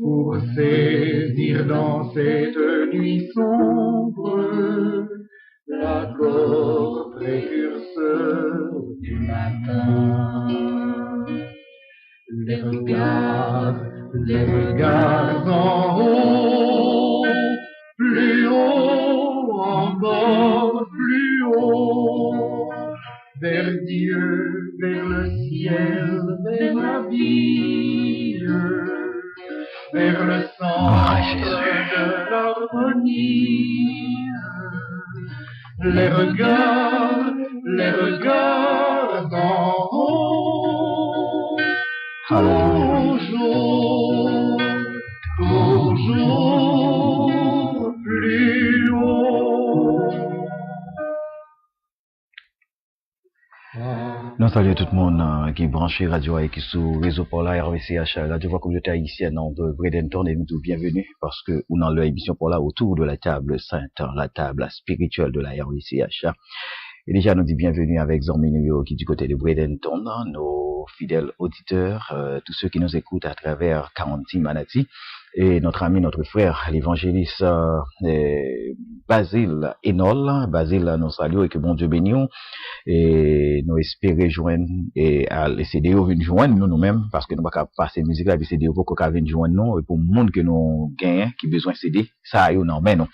pour saisir dans cette nuit sombre l'accord précurseur du matin. Les regards en haut, plus haut, encore plus haut, vers Dieu, vers le ciel, vers la vie, vers le centre de l'harmonie. Les regards en haut, toujours plus haut. Nous saluons tout le monde qui est branché radio et qui est sur réseau pour la RVCH, Radio Voix Communauté Haïtienne de Bradenton, et nous tous bienvenus parce que nous dans l'émission pour là autour de la table sainte, la table spirituelle de la RVCH. Et déjà, nous dit bienvenue avec Zorminouyo qui est du côté de Bradenton, nos fidèles auditeurs, tous ceux qui nous écoutent à travers 40 Manati, et notre ami, notre frère, l'évangéliste Basile Enol. Basile, nous saluons et que bon Dieu bénisse, et nous espérons joindre, et à l'essayer de joindre nous-mêmes, parce que nous ne pouvons pas passer musique là, c'est des pour qu'on vienne joindre nous, et pour le monde que nous gagnons, qui besoin de CD, ça aille ou non, mais non.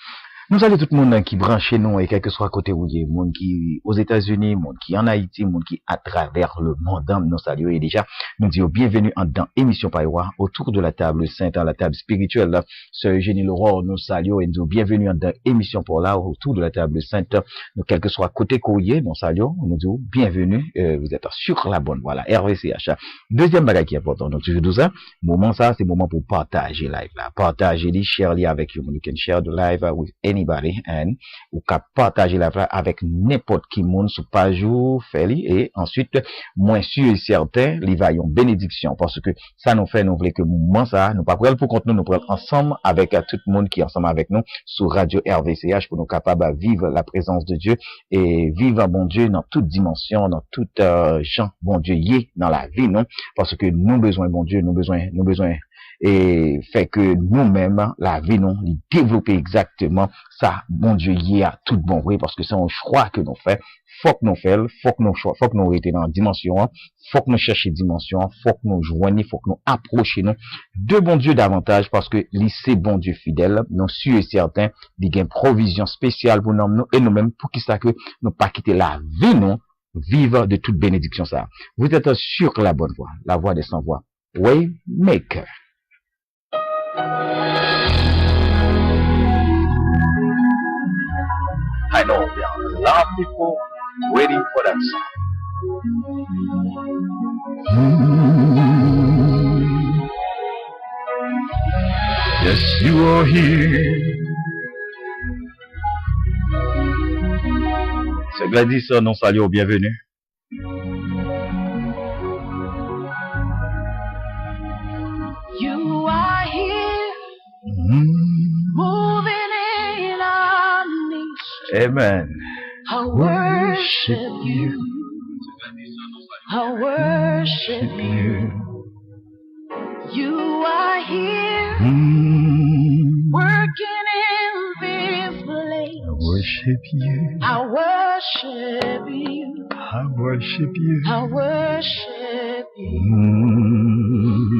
Nous saluons tout le monde qui branche nous et quel que soit côté où il y a, monde qui aux États-Unis, monde qui en Haïti, monde qui à travers le monde, nous saluons et déjà, nous disons bienvenue dans émission Païwa, autour de la table sainte, la table spirituelle, Sœur Eugénie Laurent, nous saluons et nous disons bienvenue dans émission pour là, autour de la table sainte, nous quel que soit côté courrier, nous saluons, nous disons bienvenue, vous êtes sur la bonne voie, là, RVCH. Deuxième bagage qui est important, donc toujours ça, moment ça, c'est moment pour partager live là, partager les share avec you, you can share the live with anybody and ou qu'à partager la live avec n'importe qui monde sur page ou fait et ensuite moins sûr et certain les va une bénédiction parce que ça nous fait nous voulons que moment ça nous pas pour compte nous prendre ensemble avec tout le monde qui est ensemble avec nous sur radio RVCH pour nous capables de vivre la présence de Dieu et vivre bon Dieu dans toute dimension dans toute champ bon Dieu y est dans la vie non parce que nous besoin bon Dieu nous besoin et fait que nous-mêmes, la vie, nous, développer exactement ça, bon Dieu, y est à tout bon vrai, parce que c'est un choix que nous faisons, faut que nous fassions, faut que nous étions dans la dimension, faut que nous cherchions dimension, faut que nous joignions, faut que nous approchions de bon Dieu davantage, parce que c'est bon Dieu fidèle, nous sûrs et certains, il y a une provision spéciale pour nous, et nous-mêmes, pour qui ça que nous pas quitter la vie, nous, vivre de toute bénédiction ça. Vous êtes sur la bonne voie, la voie des sans voix. Waymaker. I know there are a lot of people waiting for that song. Yes, you are here. C'est Gladys, non salut, bienvenue. You are here, moving in our midst. Amen. I worship you. I worship you. You are here, working in this place. I worship you. I worship you. I worship you. I worship you.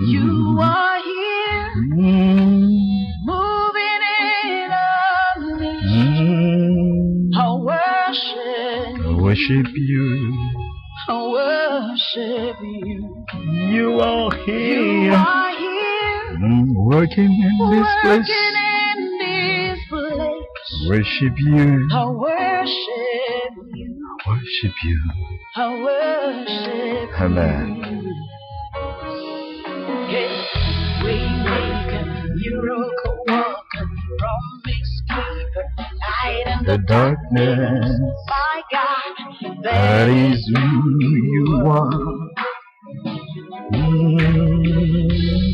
You are here, moving in our midst. I worship you. I worship you. You are here. You are here, working in this place. working in this place. Worship you. I worship you. Worship you. I worship Amen. you. Hey, waymaker, miracle worker, promise keeper, light in The darkness, my God, that is who you are.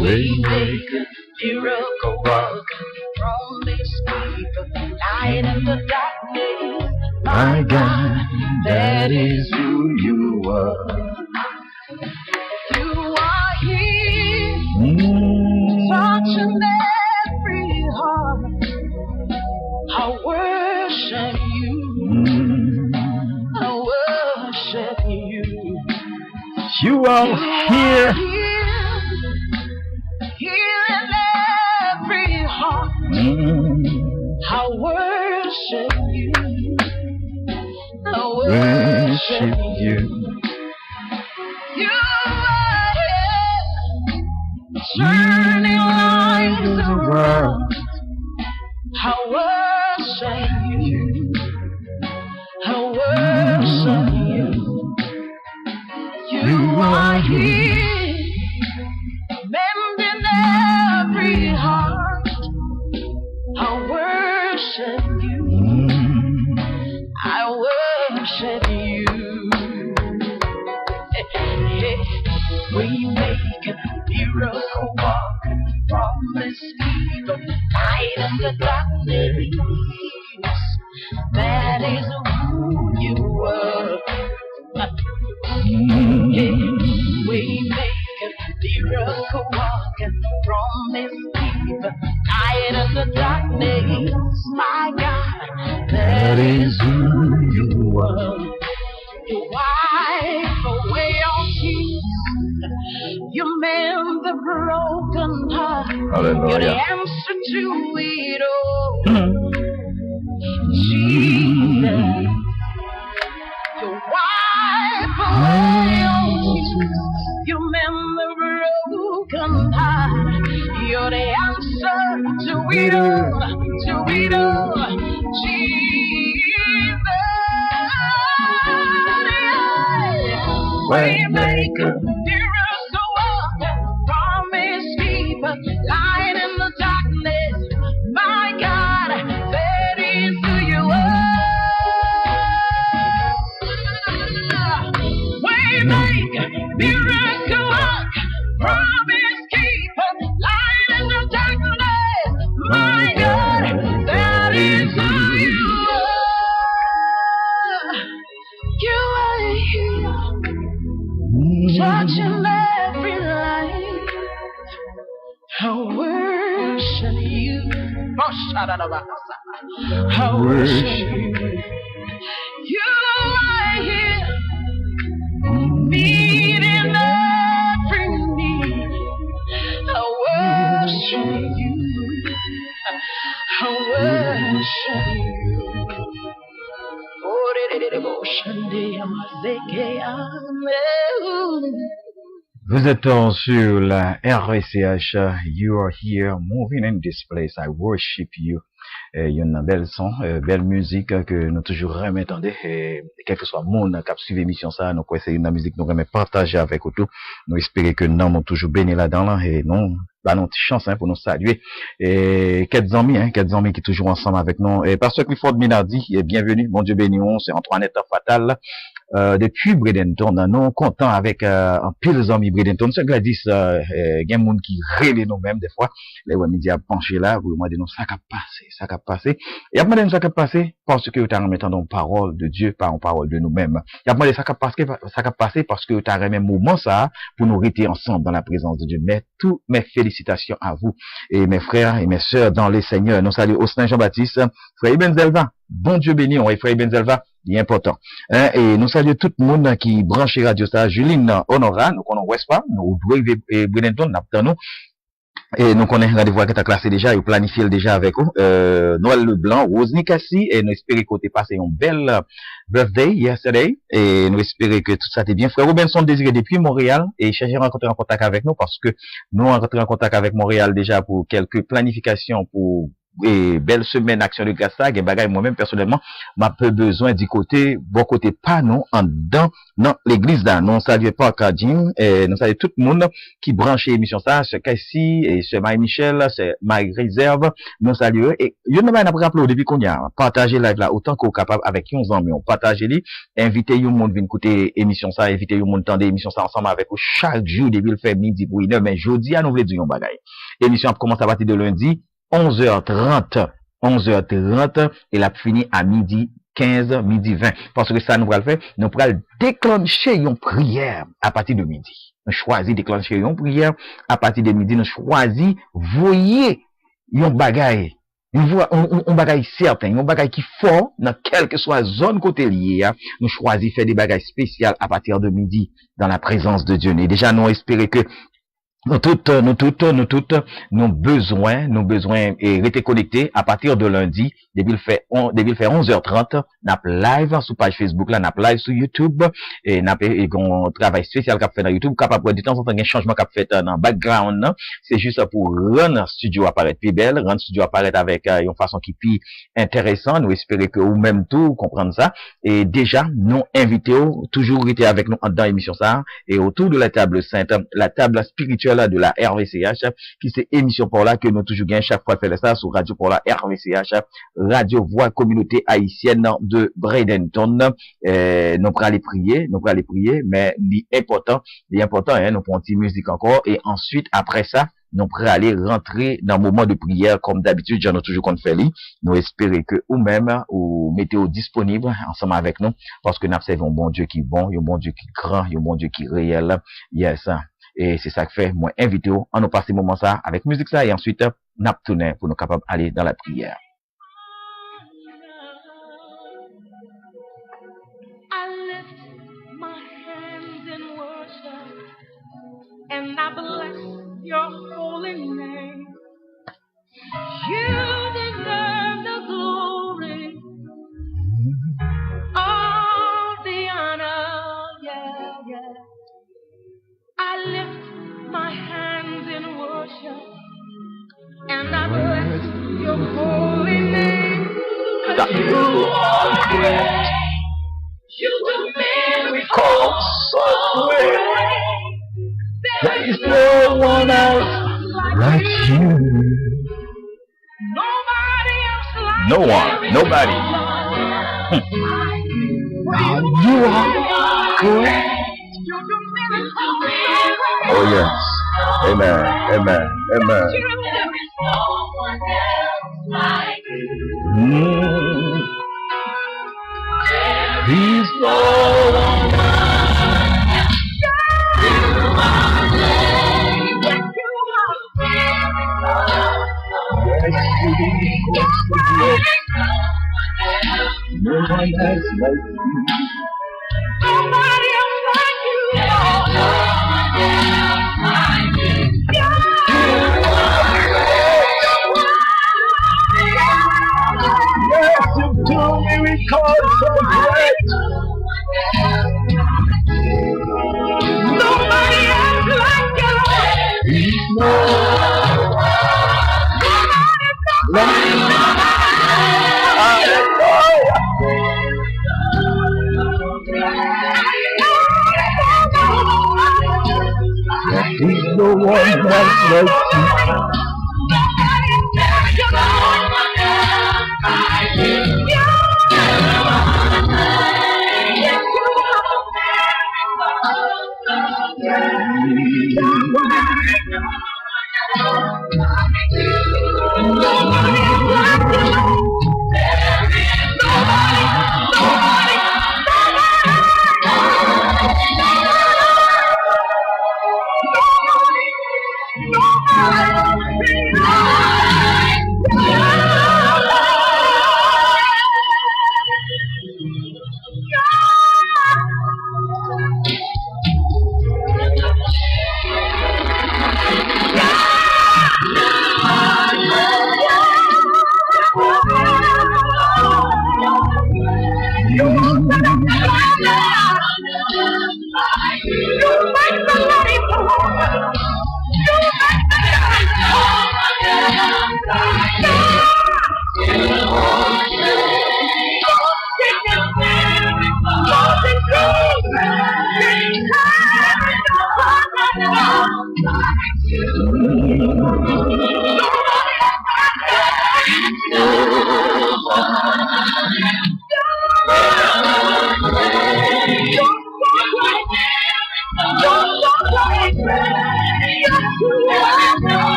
waymaker, miracle worker, promise keeper, light in the darkness, My God, that is who you are. You are here, Mm. touching are here. Here in every heart. I worship you. I worship you. You are here, turning lives around. I worship you. I worship you. You are here, mending every heart. I worship you. I worship you. We make a miracle walking, promise keeper, light in the darkness. That is who you are. We make a miracle walking, promise keeper, light in the darkness. My God, that is who you are. You wipe away all tears. You mend the broken heart. You're the answer to it all. Jesus, you wipe away all tears. You mend the broken heart. You're the answer to it all. To it all. Jesus. We make a miracle walking, promise keeper, light in the darkness. My God, that is who you are. We make a miracle walking, promise keeper, light in the darkness. My God, that is who you are. You are here, touching every life. I worship you. I worship you. You are here, meeting every need. I worship you. I worship you. Vous êtes sur la RCH. You are here, moving in this place. I worship you. Il y a une belle son, belle musique que nous toujours remettons. Quel que soit le monde qui a suivi l'émission, ça, nous c'est une musique nous remet partager avec vous tout. Nous espérons que nous sommes toujours bénis là-dedans, et non, bah, nous, chance, pour nous saluer. Et quelques amis qui toujours ensemble avec nous. Et Pasteur Clifford Minardi, bienvenue. Bon Dieu béni, c'est Antoinette Fatal. Depuis Bradenton, nous comptons avec un pile d'amis Bradenton. C'est Gladys, il y a des gens qui relèvent nous-mêmes des fois. Les médias penchés là, vous demandez nous ça qu'a passé. Et après nous ça qu'a passé parce que vous avez remettant dans parole de Dieu, pas en parole de nous-mêmes. Et après ça qu'a passé parce que vous avez remis moment ça pour nous rester ensemble dans la présence de Dieu. Mais toutes mes félicitations à vous et mes frères et mes sœurs dans les Seigneurs. Nous saluons Austin Jean-Baptiste, Frère Benzelva. Bon Dieu béni, on est Frère Benzelva. Il est important. Et nous saluons tout le monde qui branche Radio Star. Juline Honora, nous connaissons Westpa, nous Douai et Bradenton, nous. Et nous connaissons rendez-vous qui est classé déjà, et planifié déjà avec vous. Noël Leblanc, Rose Nikassi, et nous espérons que tu as passé une belle birthday yesterday, et nous espérons que tout ça t'est bien. Frère Robinson désiré depuis Montréal, et cherchez à rentrer en contact avec nous, parce que nous rentrons en contact avec Montréal déjà pour quelques planifications pour et belle semaine action de grâce ça, et bagay moi-même personnellement, m'a peu besoin du côté, bon côté pas non, en dedans, non, l'église là, non, saluez pas Kadim, et nous saluons tout le monde qui branche l'émission ça, c'est Cassie, et c'est Marie Michel, c'est Marie Réserve, nous saluons, et, y'en a pas rappelé depuis qu'on y a, partagez live là, autant qu'on est capable avec 11 ans, mais on partage les, invitez yon monde venir écouter émission ça, invitez yon monde tendre émission ça ensemble avec vous, chaque jour, depuis le fait midi pour 1h, mais jeudi à nous voulons dire yon bagay. Émission commence à partir de lundi, 11h30, et la fini à midi 15, midi 20. Parce que ça nous va le faire, nous pourrons déclencher une prière à partir de midi. Nous choisissons déclencher une prière à partir de midi, nous choisissons voyer une bagaille On bagaille certain, on bagaille qui fort, dans quelle que soit zone côté liée, nous choisissons faire des bagailles spéciales à partir de midi, dans la présence de Dieu. Et déjà, nous espérons que nous toutes, nos besoins, et rester connectés à partir de lundi, depuis le fait 11h30, n'a live sur page Facebook, là, n'a live sur YouTube, et n'a un travail spécial qu'a fait dans YouTube, capable de temps en temps, un changement qu'a fait dans le background, c'est juste pour rendre studio apparaître plus belle, rendre studio apparaître avec une façon qui plus intéressante, nous espérons que ou même tout comprendre ça, et déjà, nous invitons, toujours été avec nous dans l'émission ça, et autour de la table sainte, la table spirituelle de la RVCH, qui c'est émission pour là que nous toujours gagnons chaque fois faire ça sur Radio pour la RVCH, Radio Voix Communauté Haïtienne de Bradenton. Nous pourrons aller prier, mais l'important, hein, nous prenons une musique encore, et ensuite, après ça, nous pourrons aller rentrer dans le moment de prière, comme d'habitude, j'en ai toujours qu'on fait. Nous espérons que vous-même, ou mettez disponible ensemble avec nous, parce que nous observons un bon Dieu qui est bon, un bon Dieu qui est grand, un bon Dieu qui est réel. Yes. Et c'est ça que fait, moi, invité, on nous passe ce moment ça avec musique ça, et ensuite, nous tourner pour nous capables d'aller dans la prière. I lift my hands in worship and I bless your holy name. You deserve the glory, all the honor, yeah. I lift my hands in worship and I bless your holy name. 'Cause you are great. You do miracles so great. There is no one else like you. Nobody else like No you. one, nobody. Now you are great. You do miracles so great. Oh yes. Amen. Amen. Amen. There is no one else like you. He's no one no one else like you. Nobody else like you. No one else like you. Yes, you do miracles so great. Nobody else like you. He's no one like you. He's no one else like you.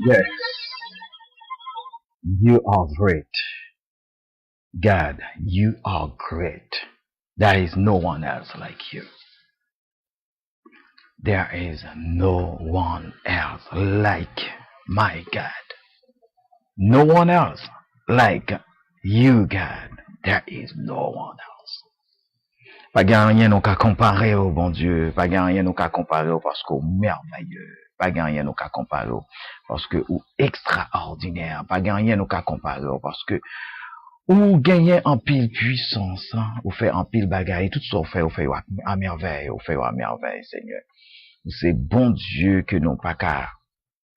Yes, you are great. God, you are great. There is no one else like you. There is no one else like my God. No one else like you, God. There is no one else. Pas gain rien nous qu'à comparer au bon Dieu. Pas gain rien nous qu'à comparer au parce qu'au merveilleux. Pas gain rien nous qu'à comparer au parce que ou extraordinaire. Pas gain rien nous qu'à comparer au parce que ou gagner en pile puissance, hein, ou fait en pile bagaille, tout ça ou fait à merveille, Seigneur. C'est bon Dieu que nous pas qu'à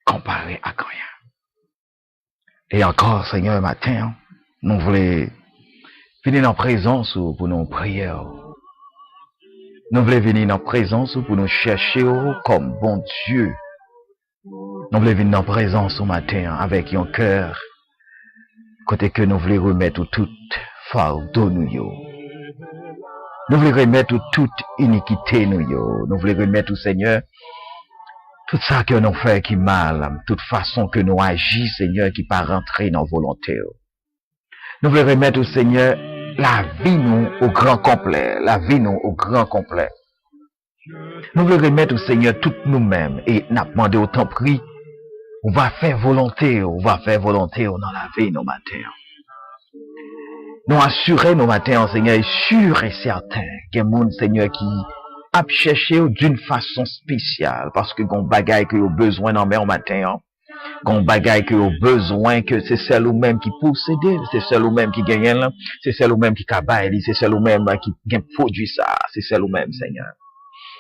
comparer à rien. Et encore, Seigneur, matin, nous voulons venir en présence pour nos prières. Nous voulons venir en présence pour nous chercher comme bon Dieu. Nous voulons venir en présence au matin avec un cœur, côté que nous voulons remettre toute fardeau nous yo. Nous voulons remettre toute iniquité nous yo. Nous voulons remettre au Seigneur tout ça que nous fait qui mal, toute façon que nous agissons, Seigneur, qui pas rentrer dans volonté. Nous voulons remettre au Seigneur la vie nous au grand complet, la vie nous au grand complet. Nous voulons remettre au Seigneur tout nous-mêmes et nous demander autant prix, on va faire volonté dans la vie nos matins. Nous assurer nos matins, Seigneur, sûr et certain qu'il y a un monde, Seigneur, qui a cherché d'une façon spéciale parce que gon bagaille que yo besoin dans mer matin, gon bagaille que yo besoin que c'est celle ou même qui possède, c'est celle ou même qui gagne là, c'est celle ou même qui cabaye, c'est celle ou même qui gagne produit ça, c'est celle ou même, Seigneur.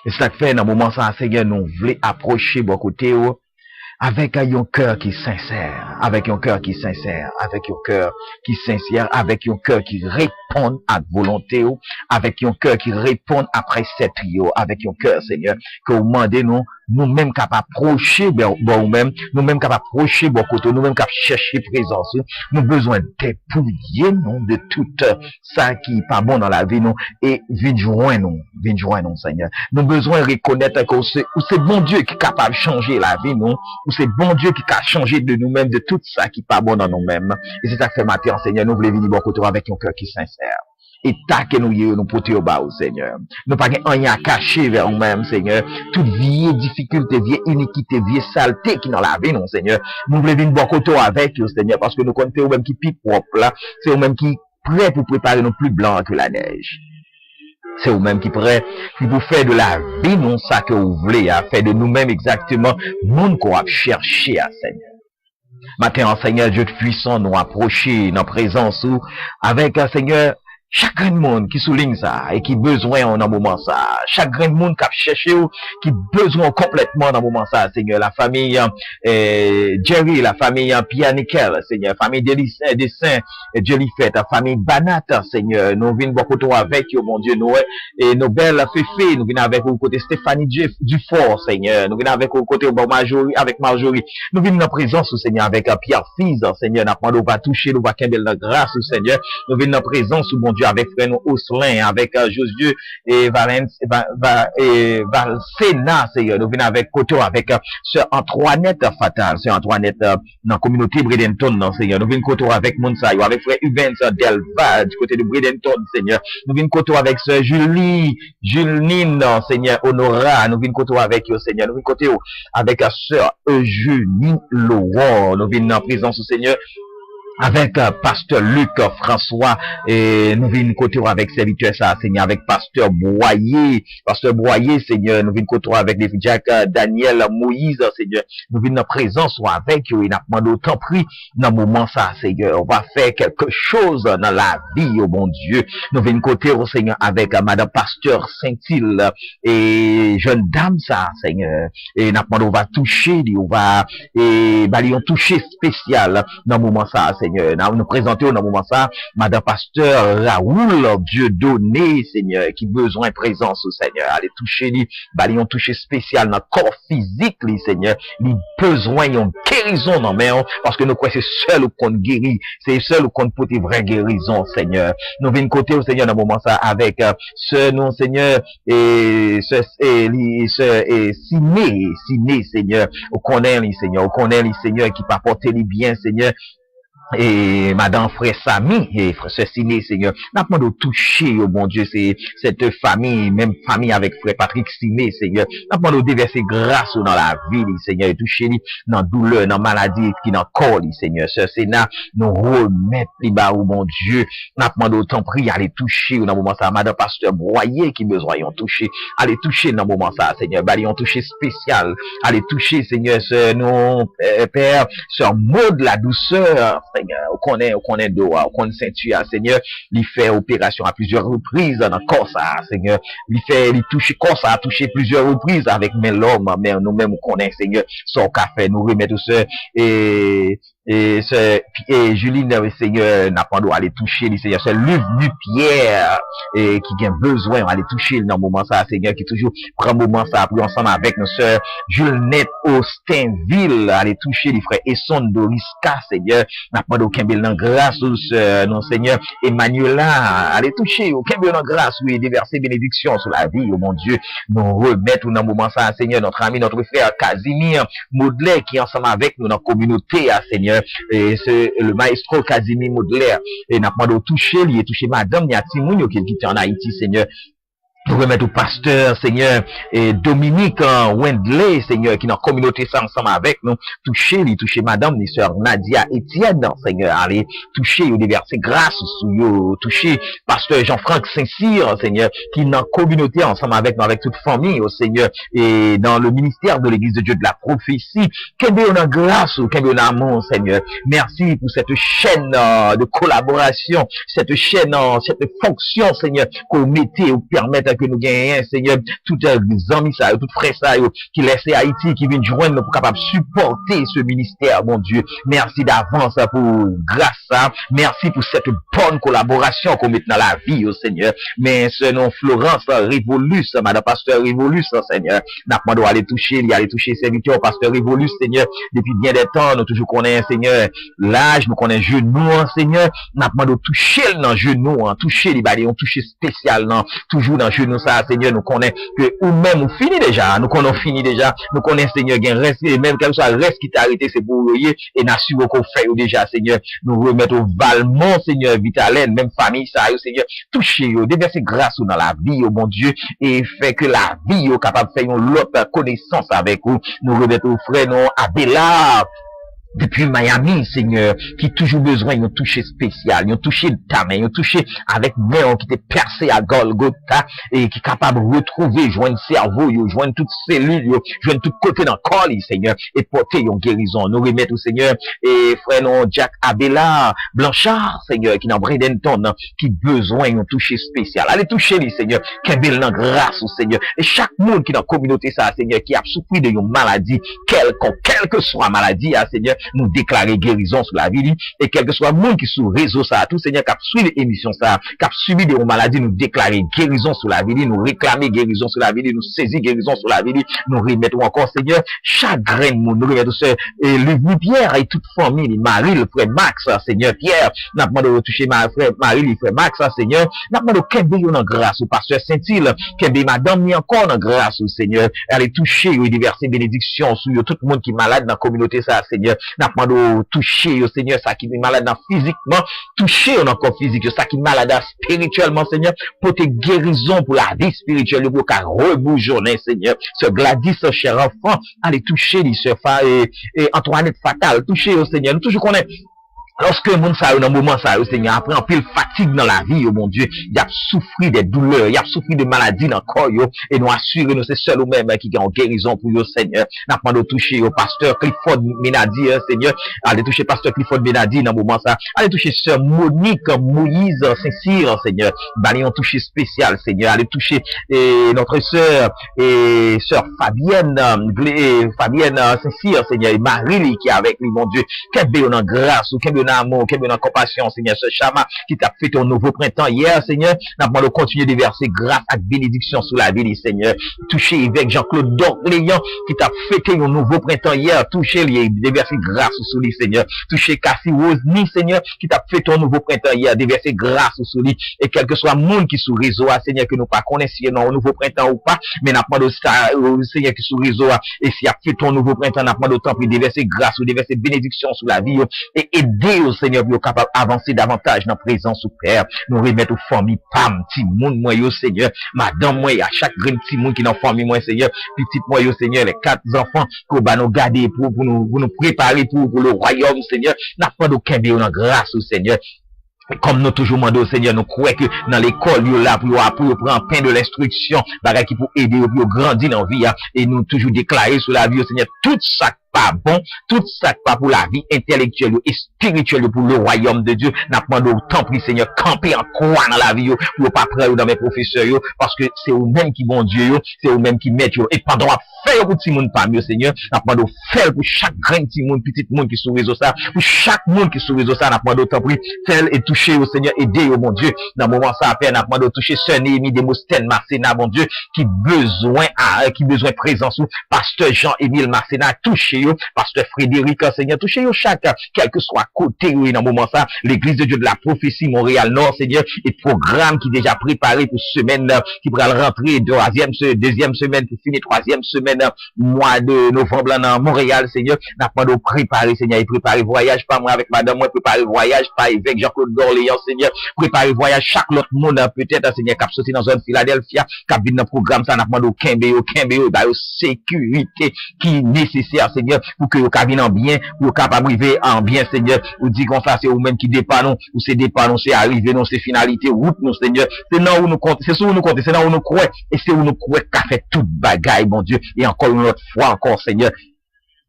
Et ça fait dans moment ça, Seigneur, nous voulons approcher bon côté avec un cœur qui est sincère, avec un cœur qui est sincère, avec un cœur qui est sincère, avec un cœur qui répond à volonté, avec un cœur qui répond après cette trio, avec un cœur, Seigneur, que vous demandez nous-mêmes capables d'approcher, nous-mêmes capables d'approcher, nous-mêmes capables de chercher présence, nous besoin dépouiller, de tout ça qui n'est pas bon dans la vie, et vite joindre nous, Seigneur. Nous besoin reconnaître que c'est bon Dieu qui est capable de changer la vie, ou c'est bon Dieu qui a changé de nous-mêmes, de tout ça qui n'est pas bon dans nous-mêmes. Et c'est ça que fait matin, Seigneur, nous voulons venir bon côté avec un cœur qui est sincère. Et ta que nous porter au bas, Seigneur. Nous pas rien à cacher vers nous-mêmes, Seigneur. Toute vieille difficulté, vieille iniquité, vieille saleté qui dans la vie, non, Seigneur. Nous voulons venir bon côté avec eux, Seigneur, parce que nous comptons même qui pique propre là. C'est eux-mêmes qui prêts pour préparer nous plus blancs que la neige. C'est vous-même qui prêt, qui vous fait de la vie, non, ça que vous voulez, à faire de nous-mêmes exactement, monde qu'on va chercher à Seigneur. Matin, Seigneur, Dieu de puissant, nous approcher dans présence ou, avec un Seigneur, chaque grand monde qui souligne ça, et qui besoin en un moment ça, chaque grand monde qui a cherché ou, qui besoin complètement dans un moment ça, Seigneur, la famille, Jerry, la famille, Pierre Nickel, Seigneur, famille Dessin, Jellyfet, la famille Banat, Seigneur, nous venons beaucoup avec vous, mon Dieu, nous, et nos belles Féfé, nous venons avec vous côté Stéphanie Dufort, Seigneur, nous venons avec vous côté Marjorie, nous venons en présence, Seigneur, avec Pierre Fils, Seigneur, nous va toucher, nous va qu'aimer la grâce, Seigneur, nous venons en présence, mon Dieu, avec frère Oslin, avec Josué et Valsena, Seigneur, nous venons avec Koto, avec sœur Antoinette Fatal, sœur Antoinette dans la communauté Bredenton, Seigneur, nous venons Koto avec Monsayo, avec frère Uvens Delva, du côté de Bredenton, Seigneur, nous venons Koto avec sœur Juline, Seigneur, Honora, nous venons Koto avec eux, Seigneur, nous venons Koto avec sœur Eugénie Laurent, nous venons en présence au Seigneur, avec pasteur Luc François, et nous venons côté avec serviteur ça, Seigneur, avec pasteur Boyer, Seigneur, nous venons côté avec les Jack Daniel Moïse, Seigneur, nous venons en présence avec eux, et nous demandons autant prix dans le moment ça, Seigneur, on va faire quelque chose dans la vie, oh mon Dieu, nous venons côté au Seigneur avec madame pasteur Saint-Île, et jeune dame ça, Seigneur, et nous demandons on va toucher, on va, et on toucher spécial dans le moment ça, Seigneur. Seigneur. Nous présentons dans le moment ça, Madame Pasteur Raoul, Dieu donné, Seigneur, qui besoin de présence, Seigneur. Allez toucher lui, balayon toucher spécial dans le corps physique, lui, Seigneur. Les besoins, ils ont guérison dans main, parce que nous croyons c'est seul qu'on guérit, c'est seul qu'on peut une vraie guérison, Seigneur. Nous venons côté au Seigneur dans le moment ça avec ce nom, Seigneur, et Siné, Seigneur. On connaît les Seigneur, on connaît les Seigneur qui peut apporter les biens, Seigneur. Et Madame Frère Samy et Frère Ciné, Seigneur, n'a pas de toucher, oh bon Dieu, c'est cette famille, même famille avec Frère Patrick Ciné, Seigneur, n'a pas de déverser grâce dans la vie, Seigneur, et toucher dans douleur, dans maladie, qui dans corps, Seigneur, ce Sénat, nous remettre les bas, oh bon Dieu, n'a pas d'autant prier, aller toucher, dans le moment ça, Madame Pasteur Broyer, qui besoin, yon toucher, aller toucher dans le moment ça, Seigneur, bah, yon toucher spécial, aller toucher, Seigneur, ce non, Père, Sœur Maud, la douceur, Seigneur, on connaît Doha, on connaît Saint-Tuya, Seigneur, il fait opération à plusieurs reprises dans le corps, ça, Seigneur, il touche corps, ça a touché plusieurs reprises avec l'homme, mais nous-mêmes, on connaît, Seigneur, son café, nous remet tout ça, et Juline, Seigneur, n'a pas droit aller toucher, Seigneur, c'est Luc Pierre, et qui a besoin, aller toucher dans le moment ça, Seigneur, qui toujours prend un moment ça, pour ensemble avec nos sœurs, Jules-Net Austinville, aller toucher les frères Esson Doriska, Seigneur, n'a pas d'aucun bel dans grâce, non, Seigneur, Emmanuela, aller toucher, aucun bel dans grâce, oui, déverser bénédiction sur la vie, oh mon Dieu, nous remettre dans le moment ça, Seigneur, notre ami, notre frère Casimir Maudelaire, qui est ensemble avec nous dans la communauté, Seigneur, et c'est le maestro Casimir Maudelaire, et n'a pas de toucher, il est touché madame, il y a Timoun, qui est en Haïti, Seigneur. Nous remettons au pasteur, Seigneur, et Dominique Wendley, Seigneur, qui dans la communauté ça ensemble avec nous, toucher madame, les sœurs Nadia Etienne, Seigneur, allez, toucher, ou déverser grâce sous yo, toucher pasteur Jean-Franck Saint-Cyr, Seigneur, qui dans la communauté ensemble avec nous, avec toute famille, au Seigneur, et dans le ministère de l'Église de Dieu de la prophétie, qu'est-ce qu'on a grâce, qu'est-ce qu'on a amour, Seigneur. Merci pour cette chaîne de collaboration, cette chaîne, cette fonction, Seigneur, qu'on mettait, ou permettre que nous gagnons, Seigneur, tout les amis, ça, tout frère, ça, qui laisse Haïti, qui viennent joindre pour capable supporter ce ministère, mon Dieu. Merci d'avance pour grâce, ça. Merci pour cette bonne collaboration qu'on met dans la vie, Seigneur. Mais ce nom Florence Révolus, Madame Pasteur Révolus, Seigneur, n'a pas droit aller toucher, il aller toucher serviteur, Pasteur Révolus, Seigneur, depuis bien des temps, nous toujours connaissons, Seigneur, l'âge, nous connaissons genou, Seigneur, n'a pas de toucher dans genou, toucher les balais, on toucher spécial, toujours dans genou, ça, Seigneur, nous connaissons que, ou même, on finit déjà, nous connaissons fini déjà, nous connaissons, Seigneur, qu'il reste, et même quel soit le reste qui t'a arrêté, c'est pour vous, et n'assure qu'on fait déjà, Seigneur, nous remettons au Valmont, Seigneur, Vitalène, même famille, ça, Seigneur, toucher, déverser grâce dans la vie, oh mon Dieu, et fait que la vie, capable de faire une autre connaissance avec vous, nous remettons au frère, non, Abélard, depuis Miami, Seigneur, qui toujours besoin d'un toucher spécial, d'un toucher de ta main, d'un toucher avec main qui était percé à Golgotha et qui est capable de retrouver, joindre cerveau, joindre toutes cellules, joindre tout côté dans le corps, Seigneur, et porter une guérison. Nous remettons au Seigneur et frère non, Jack Abela Blanchard, Seigneur, qui est dans Bradenton, qui besoin d'un toucher spécial. Allez toucher les Seigneur, qui belle dans grâce au Seigneur. Et chaque monde qui est dans la communauté, ça, Seigneur, qui a souffert de une maladie, quelle que soit la maladie, Seigneur, nous déclarer guérison sur la vie, et quel que soit le monde qui sur réseau ça, tout Seigneur, qui a suivi l'émission ça, qui a subi des maladies, nous déclarer guérison sur la vie, nous réclamer guérison sur la vie, nous saisir guérison sur la vie, nous remettons encore, Seigneur, chaque grain de monde, nous remettons ce, et le Pierre et toute famille, Marie, le frère Max, Seigneur, Pierre, n'a pas de toucher ma frère Marie, le frère Max, Seigneur, n'a pas de qu'embé en grâce au pasteur Saint-Île, qu'embé madame, ni encore en grâce au Seigneur, elle est touchée, et diverses bénédictions sur tout le monde qui est malade dans la communauté ça, Seigneur, n'a pas de toucher au Seigneur, ça qui est malade physiquement, toucher on encore physique, ça qui est malade spirituellement, Seigneur, pour te guérison pour la vie spirituelle, pour qu'à rebougeonner, Seigneur, ce Gladys, ce cher enfant, allez toucher, les sœurs et Antoinette Fatal, toucher au Seigneur, nous toujours connaissons. Lorsque le monde ça, dans un moment ça, Seigneur, après un peu de fatigue dans la vie, oh mon Dieu, il a souffert des douleurs, il a souffert de maladies dans le corps, et nous assurer, nous, c'est seul ou même qui ont guérison pour vous, Seigneur. N'a pas de toucher au pasteur Clifford Menadi, Seigneur. Allez toucher pasteur Clifford Menadi dans un moment ça. Allez toucher sœur Monique Moïse Saint-Cyr, Seigneur. Allez un toucher spécial, Seigneur. Allez toucher, notre sœur, et sœur Fabienne Saint-Cyr, Seigneur, et Marie qui est avec lui, mon Dieu. Qu'elle bénisse en grâce, ou qu'elle dans amour, kembe dans compassion, Seigneur, ce chama qui t'a fait ton nouveau printemps hier, Seigneur, n'a pas de continuer de verser grâce et bénédiction sur la vie, Seigneur. Touché avec Jean-Claude Dorléan qui t'a fêté un nouveau printemps hier, touché lui, déverser grâce sur lui, Seigneur. Touché Cassie Rosny, Seigneur, qui t'a fait ton nouveau printemps hier, déverser grâce sur lui. Et quel que soit le monde qui sous réseau, Seigneur, que nous pas connaissons si non, un nouveau printemps ou pas, mais n'a pas de Seigneur qui sous réseau, et si a fait ton nouveau printemps, n'a pas de temps pour déverser grâce ou déverser bénédiction sur la vie, et aider au Seigneur, pour capable d'avancer davantage dans la présence au Père. Nous remettre aux familles, pam, petit monde, moi, yo, Seigneur, madame, moi, à chaque grain petit monde qui dans famille, moi, Seigneur, petit moi, yo, Seigneur, les 4 enfants, qu'on va nous garder pour nous préparer pour le royaume, Seigneur, n'a pas d'aucun bien dans grâce au Seigneur. Comme nous toujours demandons au Seigneur, nous croyons que dans l'école, nous là pour prendre pain de l'instruction, bagay qui pour aider, pour grandir dans la vie, et nous toujours déclarer sur la vie au Seigneur, tout ça pas bon, tout ça pas pour la vie intellectuelle et spirituelle pour le royaume de Dieu. N'a pas demandé autant pris Seigneur, camper en croix dans la vie, pour pas prendre dans mes professeurs, parce que c'est eux-mêmes qui bon Dieu, c'est eux-mêmes qui mettent, et pendant à faire pour tout le monde pas mieux, Seigneur, n'a pas demandé faire pour chaque grand petit monde, petit monde qui sur réseau ça, pour chaque monde qui sur réseau ça, n'a pas demandé autant pris, faire et toucher au Seigneur, aider au bon Dieu. Dans le moment ça à peine, n'a pas demandé toucher Sœur Néhémie Demosthène Marcena, bon Dieu, qui besoin présence, pasteur Jean-Émile Marcena, toucher pasteur Frédéric, Seigneur, touchez chaque, quel que soit côté, dans le moment ça, l'église de Dieu de la prophétie Montréal Nord, Seigneur, et programme qui est déjà préparé pour semaine, qui va rentrer deuxième semaine, pour finir troisième semaine, mois de novembre, dans Montréal, Seigneur, n'a pas de préparer, Seigneur, et préparer voyage, pas moi avec madame, moi, préparer voyage, pas avec Jean-Claude Dorléan, Seigneur, préparer voyage, chaque autre monde, peut-être, Seigneur, cap sorti dans zone Philadelphia, cap vient dans le programme, ça n'a pas de sécurité qui est nécessaire, Seigneur, pour que vous cabine en bien, pour capable arriver en bien, Seigneur. Vous dites comme ça, c'est vous-même qui dépanons, ou c'est dépanons, c'est arriver, non, c'est finalité, route, non, Seigneur. C'est là où nous comptons, c'est sur où nous comptons, c'est là où nous croyons, et c'est où nous croyons qu'a fait toute bagaille, mon Dieu. Et encore une autre fois, encore, Seigneur,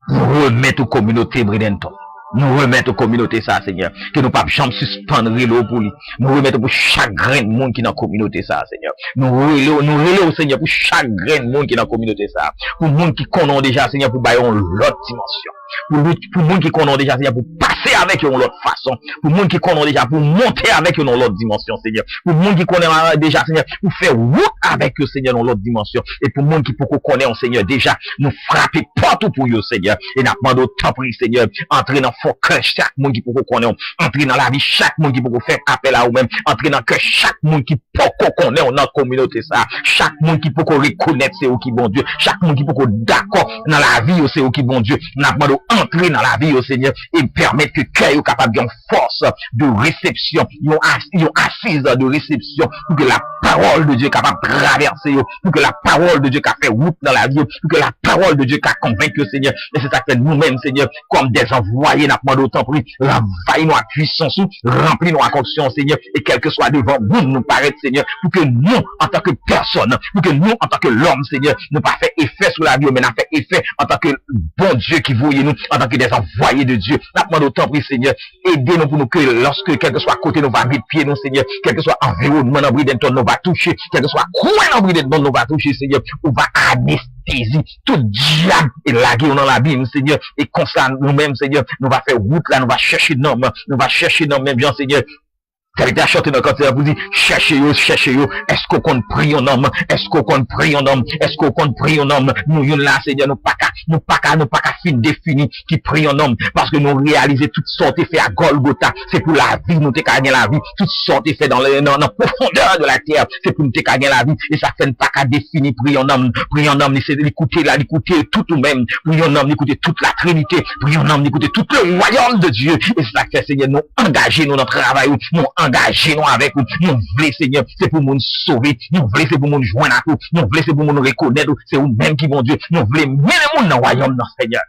nous remettons aux communautés, Bridenton. Nous remettons aux communautés ça, Seigneur. Que nous pas jamais suspendre l'eau pour lui. Nous remettons pour chaque grain de monde qui est dans la communauté ça, Seigneur. Nous relèvons, Seigneur, pour chaque grain de monde qui est dans la communauté ça. Pour le monde qui connaît déjà, Seigneur, pour bailler l'autre dimension. Pour le monde qui connaît déjà, Seigneur, pour passer avec eux l'autre façon. Pour le monde qui connaît déjà, pour monter avec eux dans l'autre dimension, Seigneur. Pour le monde qui connaît déjà, Seigneur, pour faire route avec eux, Seigneur, dans l'autre dimension. Et pour le monde qui peut connaître, Seigneur, déjà, nous frapper partout pour eux, Seigneur. Et nous demandons autant pour Seigneur, entrer dans le cœur chaque monde qui peut connaître, entrer dans la vie chaque monde qui peut faire appel à eux-mêmes, entrer dans le cœur chaque monde qui peut connaître dans la communauté ça. Chaque monde qui peut reconnaître c'est eux qui bon Dieu. Chaque monde qui peut d'accord dans la vie, c'est eux qui bon Dieu. Nous demandons entrer dans la vie au Seigneur et permettre que cœur est capable d'une force de réception, une assise de réception pour que la parole de Dieu est capable de traverser, pour que la parole de Dieu qui a fait route dans la vie, pour que la parole de Dieu qui a convaincu le Seigneur. Et c'est ça que nous-mêmes, Seigneur, comme des envoyés, n'a pas d'autant pris, envahis-nous à puissance, remplis-nous à condition, Seigneur, et quel que soit devant nous paraître, Seigneur, pour que nous, en tant que personne, pour que nous, en tant que l'homme, Seigneur, ne pas fait effet sur la vie, mais n'a fait effet en tant que bon Dieu qui voyait nous, en tant que des envoyés de Dieu. N'a pas d'autant pris, Seigneur, aidez-nous pour nous que lorsque quel que soit côté nous va mettre pied, nous, Seigneur, quel que soit environnement dans Bridenton, nous va toucher, quel que soit coin dans Bridenton, nous va toucher, Seigneur, on va anesthésier tout diable et laguer dans la vie, Seigneur, et comme ça, nous-mêmes, Seigneur, nous va faire route là, nous va chercher nos mêmes gens, Seigneur. Ça a été acheté dans le côté, vous dites, cherchez-yo. Est-ce qu'on compte prier en homme? Est-ce qu'on compte prier en homme? Nous, là, Seigneur, nous pas qu'à fin défini qui prie en homme. Parce que nous réalisons toutes sortes de faits à Golgotha. C'est pour la vie, nous t'es gagné la vie. Toutes sortes de faits dans la profondeur de la terre. C'est pour nous t'es gagné la vie. Et ça fait pas qu'à définir prier en homme, c'est d'écouter tout ou même. Prier en homme, d'écouter toute la Trinité. Prier en homme, d'écouter tout le royaume de Dieu. Et c'est ça que fait, Seigneur, nous engager nous dans le travail, nous engagez-nous avec nous. Nous voulons, Seigneur, c'est pour nous sauver. Nous voulons, c'est pour nous joindre à nous. Nous voulons, c'est pour nous reconnaître. C'est vous-même qui, mon Dieu. Nous voulons mener le monde dans le royaume, Seigneur.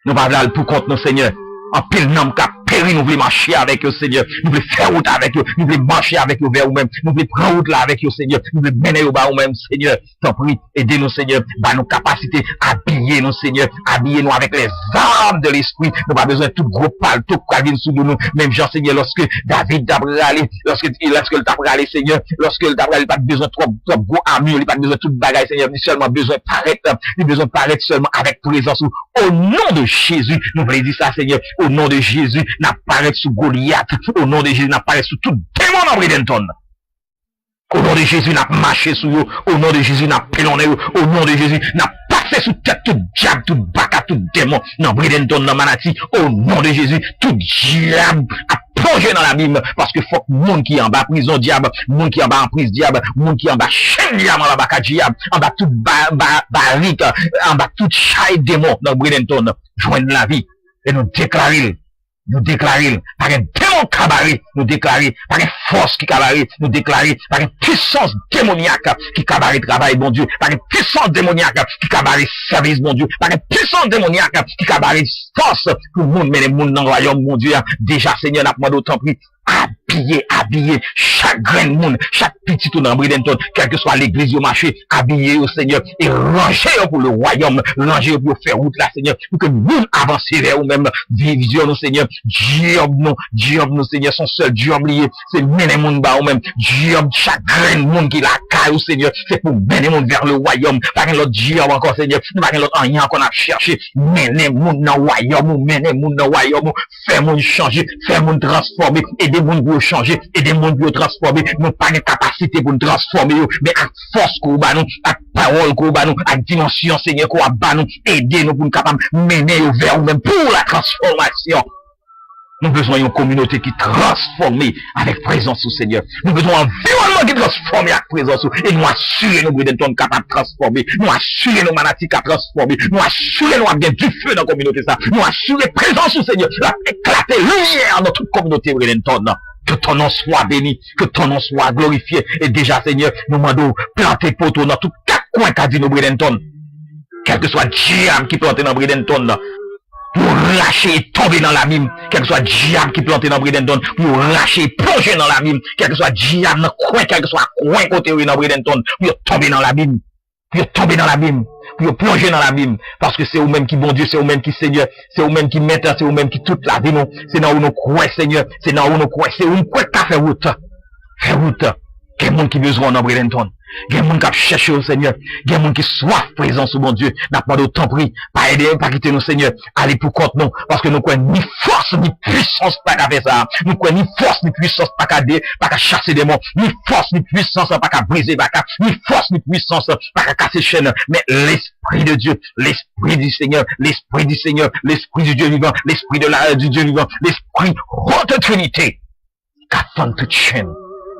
Nous pas là pour contre nous, Seigneur. En pile nom qu'a péri, nous voulons marcher avec eux, Seigneur. Nous voulons faire route avec eux. Nous voulons marcher avec eux vers nous-mêmes. Nous voulons prendre route là avec eux, Seigneur. Nous voulons mener eux bas nous-mêmes, Seigneur. T'en prie, aidez-nous, Seigneur. Bah, nos capacités, habillez-nous, Seigneur. Habillez-nous avec les armes de l'esprit. Nous pas besoin de tout gros pal, tout cabine sous nous. Même Jean, Seigneur, lorsque David d'abralé, lorsque le d'abralé, Seigneur, lorsque le d'abralé, il pas besoin de trop gros armure, il pas besoin de toute bagaille, Seigneur. Il seulement besoin de paraître, il besoin de paraître seulement avec présence. Au nom de Jésus, nous voulons dire ça, Seigneur. Au nom de Jésus, n'a paraît sous Goliath. Au nom de Jésus, n'a paraît sous tout démon dans Bradenton. Au nom de Jésus, n'a marché sous eux. Au nom de Jésus, n'a pélonné eux. Au nom de Jésus, n'a passé sous tête tout diable, tout baka, tout démon. Dans Bradenton, dans Manati. Au nom de Jésus, tout diable a plongé dans l'abîme. Parce que faut que monde qui est en bas prison diable, monde qui est en bas en prise diable, monde qui est en bas chaîne diable, en bas diable, en bas tout barrique, en bas tout chaille démon dans Bradenton. Joignent la vie. Et nous déclarer. Nous déclarer par un démon cabaret, nous déclarer par une force qui cabaret, nous déclarer par une puissance démoniaque qui cabaret travail, bon Dieu, par une puissance démoniaque qui cabaret service, bon Dieu, par une puissance démoniaque qui cabaret force pour le monde, mais le monde dans le royaume, bon Dieu, déjà Seigneur, n'a pas d'autant pris. Habillé, chaque grain de monde, chaque petit tout dans Bradenton, quelle que soit l'église au marché, habillé au Seigneur, et rangé pour le royaume, rangé pour faire route là, Seigneur, pour que nous avancions vers nous-mêmes, vision nous, Seigneur, Diable nous, Seigneur, son seul Diable lié, c'est mener monde bas ou même, Diable, chaque grain de monde qui la caille au Seigneur, c'est pour mener monde vers le royaume, pas qu'un autre Diable encore, Seigneur, pas qu'un autre rien qu'on a cherché, mener monde dans le royaume, mener monde dans le royaume, faire monde changer, faire monde transformer, aider monde pour changer, aider monde pour transformer, nous pas de capacité pour nous transformer, mais à force qu'on bat nous, à parole qu'on bat nous, à dimension Seigneur qu'on bat nous, aider nous pour nous capables mener vers nous même pour la transformation. Nous avons besoin d'une communauté qui transforme avec présence au Seigneur. Nous avons besoin d'un environnement qui transforme avec présence. Et nous assurer nos Bradenton capables de transformer. Nous assurer nos Manati capables de transformer. Nous assurer nous avoir du feu dans la communauté. Ça. Nous assurer présence au Seigneur. La éclater lumière dans toute communauté Bradenton. Que ton nom soit béni. Que ton nom soit glorifié. Et déjà, Seigneur, nous demandons planter poteau dans tous quatre coins qu'a dit nos Bradenton. Quel que soit diable qui plante dans Bradenton. Pour lâcher et tomber dans la mine, quel que soit diable qui planté dans Bradenton, pour lâcher et plonger dans la mine, quel que soit diable dans coin, quel que soit coin côté dans Bradenton, pour tomber dans la mine, pour tomber dans la mine, pour plonger dans la mine, parce que c'est vous-même qui bon Dieu, c'est vous-même qui Seigneur, c'est vous-même qui maître, c'est vous-même qui toute la vie, non, c'est dans où nous croyons Seigneur, c'est dans où nous croyons, c'est où nous croyons qu'à faire route, quel monde qui besoin dans Bradenton. Il y a des gens qui cherchent au Seigneur. Il y a des gens qui soif présence au bon Dieu. N'a pas d'autant pris. Pas aider, pas quitter nos Seigneur. Allez pour compte nous. Parce que nous croyons ni force, ni puissance pas qu'à faire ça. Nous croyons ni force, ni puissance pas qu'à chasser des morts. Ni force, ni puissance pas qu'à briser baka. Ni force, ni puissance pas qu'à casser chaîne. Mais l'Esprit de Dieu, l'Esprit du Seigneur, l'Esprit du Seigneur, l'Esprit du Dieu vivant, l'Esprit du Dieu vivant, l'Esprit haute Trinité. Qu'a fond toute chaîne.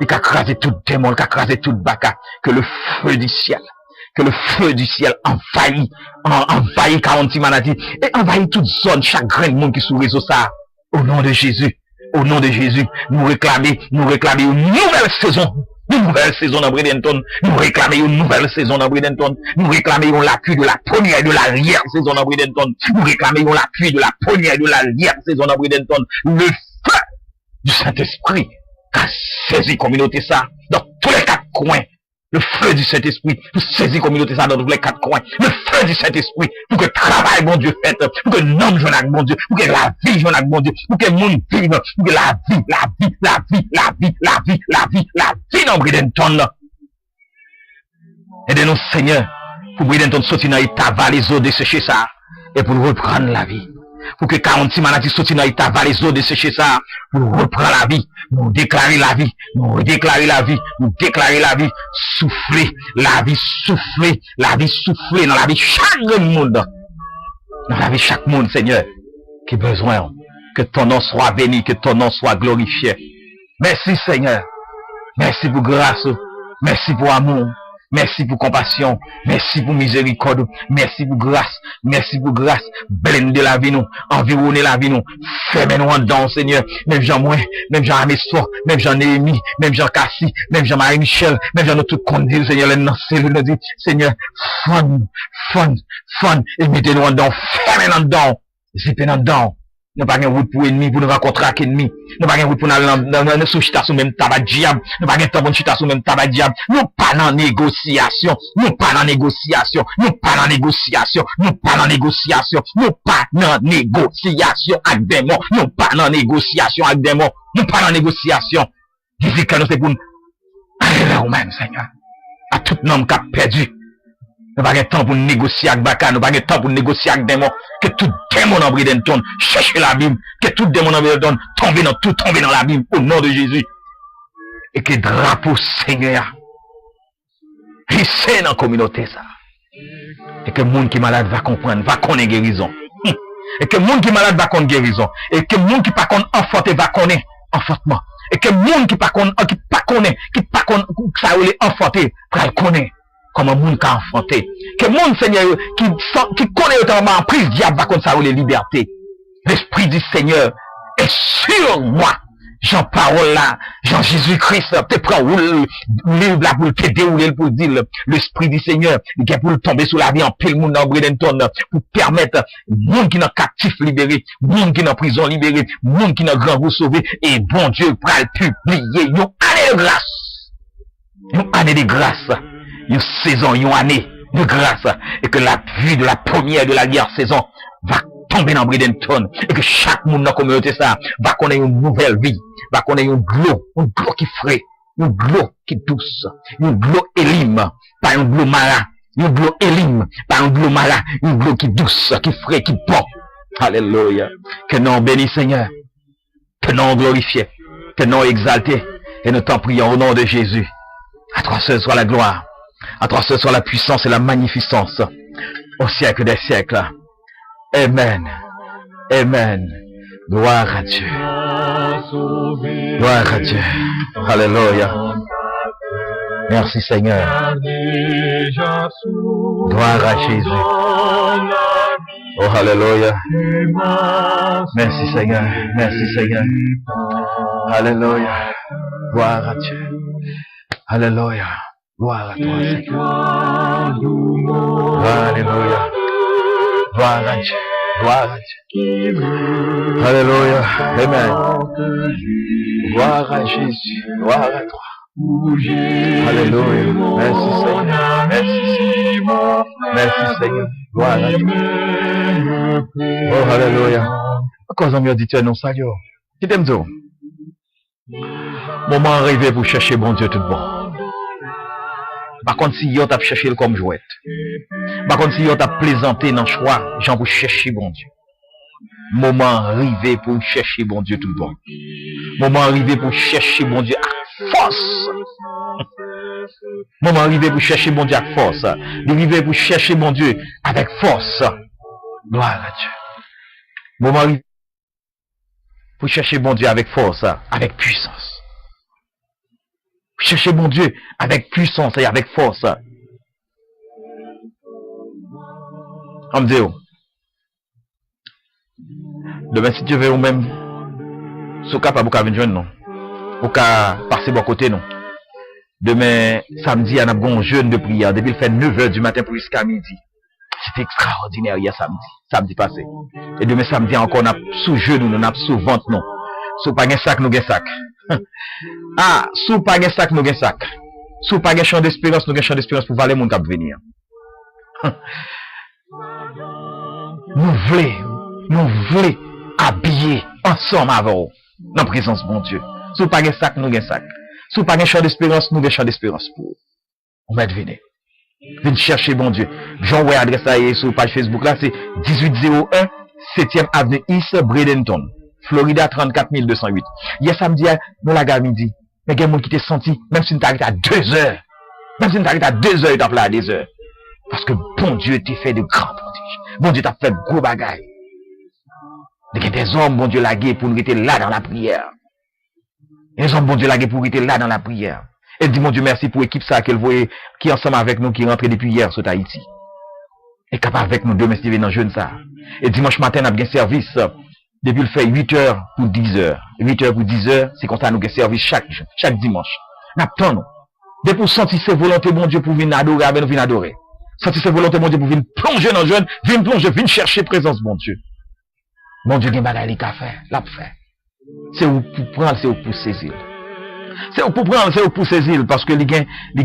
Et qu'a crasé tout démon, qu'a crasé tout baka, que le feu du ciel envahit 40 maladies, et envahit toute zone, chaque grain de monde qui sous réseau ça. Au nom de Jésus, nous réclamer une nouvelle saison dans Bradenton, nous réclamer une nouvelle saison dans Bradenton, nous réclamer l'appui de la première et de l'arrière saison dans Bradenton, nous réclamer l'appui de la première et de l'arrière saison dans Bradenton, le feu du Saint-Esprit, qu'a saisi communauté ça dans tous les quatre coins. Le feu du Saint-Esprit pour saisir communauté ça dans tous les quatre coins. Le feu du Saint-Esprit pour que travail bon Dieu fait, pour que l'homme joue avec bon Dieu, pour que la vie joue avec bon Dieu, pour que le monde vive, pour que la vie dans Bradenton. Aidez-nous Seigneur pour Bradenton sortir dans l'état valaiso de sécher ça et pour reprendre la vie. Pour que 46 maladies sortent dans l'état valaiso de sécher ça, pour reprendre la vie, nous déclarer la vie, nous déclarer la vie, souffler la vie dans la vie chaque monde, dans la vie chaque monde, Seigneur, qui a besoin, que ton nom soit béni, que ton nom soit glorifié. Merci Seigneur, merci pour grâce, merci pour amour. Merci pour compassion, merci pour miséricorde, merci pour grâce, blende la vie nous, environner la vie nous, fermez-nous en dedans, Seigneur, même Jean Moins, même Jean Amesso, même Jean Néhémie, même Jean Cassie, même Jean Marie-Michel, même Jean tout conduit, Seigneur, les non nous dit, Seigneur, fun, et mettez-nous en dedans, fermez-nous en dedans, zippez-nous en dedans. Nous pas de route pour ennemi, pour nous rencontrer avec ennemi. Nous pas de route pour nous chita sous même tabac diable. Nous pas de temps pour chita sous même tabac diable. Nous pas dans négociation. Nous pas dans négociation avec démons. Nous pas dans négociation. Dis que nous c'est pour nous aller vers nous-mêmes, Seigneur. À tout homme qui a perdu. Nous pas de temps pour négocier avec Baka, nous pas de temps pour négocier avec démon. Que tout démon en Bridenton cherche l'abîme, que tout démon en Bridenton tombe dans l'abîme au nom de Jésus. Et que drapeau Seigneur, risse dans la communauté ça. Et que le monde qui est malade va comprendre, va connaître guérison. Et que le monde qui est malade va connaître guérison. Et que le monde qui pas connaît enfanté va connaître enfantement. Et que le monde qui pas connaît, ça va enfanté, va le connaître. Comme un monde qui a enfanté. Que le monde, Seigneur, qui connaît autrement en prise, diable va connaître ça va les libertés. L'Esprit du Seigneur est sur moi. Jean parole là, Jean Jésus-Christ, te prend le livre là pour te dérouler, pour dire l'Esprit du Seigneur, qui est pour tomber sous la vie en pile monde dans Bridenton, pour permettre monde qui est captif libéré, monde qui est en prison libéré, monde qui est grand vous sauvé, et bon Dieu pour le publier, une année de grâce. Une année de grâce. Une saison, une année de grâce. Et que la vue de la première de la guerre saison va tomber dans Bridenton. Et que chaque monde dans la communauté ça va connaître une nouvelle vie. Va connaître une glow qui frais, une glow qui douce, une glow élim, pas une glow mala, une glow élim, pas une glow mala, une glow qui douce, qui frais, qui bon. Alléluia. Que non béni Seigneur, que non glorifié, que non exalté, et nous t'en prions au nom de Jésus. À toi seul soit la gloire, à toi seul soit la puissance et la magnificence, au siècle des siècles. Amen. Amen. Gloire à Dieu. Gloire à Dieu. Alléluia. Merci Seigneur. Gloire à Jésus. Oh, alléluia. Merci Seigneur. Merci Seigneur. Alléluia. Gloire à Dieu. Alléluia. Gloire à toi Seigneur. Alléluia. Gloire à Dieu. Gloire à Dieu. Alléluia. Amen. Gloire à Jésus. Gloire à toi. Alléluia. Merci Seigneur. Merci Seigneur. Merci Seigneur. Gloire à Dieu. Oh, alléluia. Quand on me dit, tu es non salut. Qui t'aime dire? Moment arrivé pour chercher bon Dieu tout bon. Par contre, si yon t'a cherché le comme jouette. Par contre, si yon t'a plaisanté dans le choix, j'en pour chercher bon Dieu. Moment arrivé pour chercher bon Dieu tout bon. Moment arrivé pour chercher bon Dieu à force. Moment arrivé pour chercher bon Dieu avec force. Arrivé pour chercher bon Dieu avec force. Gloire à Dieu. Moment arrivé pour chercher bon Dieu avec force, avec puissance. Cherchez mon Dieu avec puissance et avec force. On me dit, demain si Dieu veut ou même, ce cas pas beaucoup venir non. Ou cas passer bon côté non. Demain samedi, il y a un bon jeûne de prière depuis il fait 9h du matin pour jusqu'à midi. C'était extraordinaire hier samedi passé. Et demain samedi encore on a sous genou, on a sous ventre non. Sous pas un sac, nous un sac. Ah, sous pas un sac, nous un sac. Sous pas un champ d'espérance, nous un champ d'espérance pour valer mon cap venir. Nous voulons habiller ensemble avec vous, dans la présence de mon Dieu. Sous pas un sac, nous un sac. Sous pas un champ d'espérance, nous un champ d'espérance pour vous. On va venir. Venez chercher mon Dieu. J'envoie adresse à sur la page Facebook là, c'est 1801 7e avenue East Bradenton. Florida 34208. Hier samedi, nous la gare midi. Mais il y a des gens qui t'ont senti, même si nous t'arrêtons à 2 heures. Même si nous t'arrêtons à 2 heures, tu as là à 2 heures. Parce que bon Dieu t'a fait de grands prodiges. Bon Dieu t'a fait de gros bagailles. Il y a des hommes, bon Dieu, lagués pour nous rester là dans la prière. Les hommes, bon Dieu, lagués pour rester là dans la prière. Et dit, mon Dieu, merci pour l'équipe ça qu'elle voyait, qui est ensemble avec nous, qui est rentré depuis hier sur Haïti. Et capable avec nous demain, Steven, dans jeune ça. Et dimanche matin, on a bien service. Depuis le fait 8h pour 10h. 8h pour 10h, c'est comme ça nous avons service chaque dimanche. N'attendons nous. Depuis pour sentir ses volontés, mon Dieu, pour venir adorer, avec nous venir adorer. Sentir ses volontés, mon Dieu, pour venir plonger dans le jeûne, venir plonger, venir chercher présence, mon Dieu. Mon Dieu, il y a des bagailles qu'il a fait, l'a fait. C'est où pour prendre, c'est où pour saisir. C'est où pour prendre, c'est où pour saisir, parce que il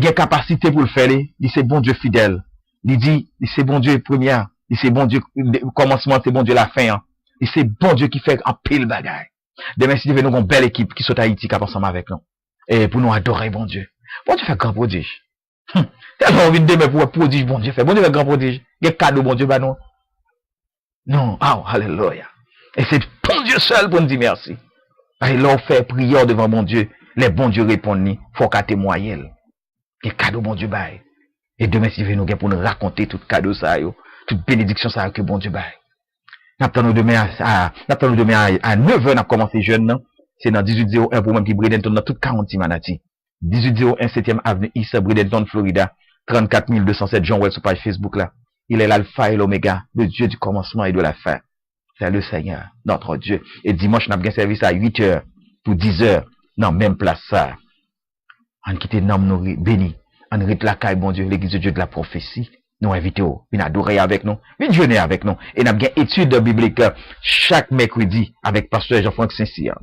y a capacité pour le faire, il c'est bon Dieu fidèle. Il dit, c'est bon Dieu première, il c'est bon Dieu, commencement, c'est bon Dieu la fin, hein. Et c'est bon Dieu qui fait un pile bagaille. Demain, si nous avons une belle équipe qui sont à Haïti, qui est ensemble avec nous. Et pour nous adorer, bon Dieu. Bon Dieu fait grand prodige. Tellement envie de demain pour un prodige, bon Dieu fait. Bon Dieu fait grand prodige. Quel cadeau, bon Dieu, bah non. Non, oh, alléluia. Et c'est bon Dieu seul pour nous dire merci. Et là, on fait prière devant mon Dieu. Les bons Dieu répondent, il faut qu'à témoigner. Quel cadeau, bon Dieu, bail. Et demain, si nous pour nous raconter tout cadeau, ça, yo, toute bénédiction, ça, que bon Dieu, bail. Nous demain à 9h, on a commencé jeune, non? C'est dans 1801 pour moi qui Bradenton, dans toute 40 manati. 1801 7e avenue East Bradenton, Florida. 34 207 John Wells sur page Facebook là. Il est l'alpha et l'oméga, le Dieu du commencement et de la fin. C'est le Seigneur, notre Dieu. Et dimanche, on a bien service à 8h pour 10h. Non, même place ça. On quitte nom nous béni. On rite la caille, bon Dieu, l'église de Dieu de la prophétie. Nous invitons, nous adorer avec nous, nous jeûner avec nous. Et nous avons bien étude biblique chaque mercredi avec pasteur Jean-Franck Saint-Cyr.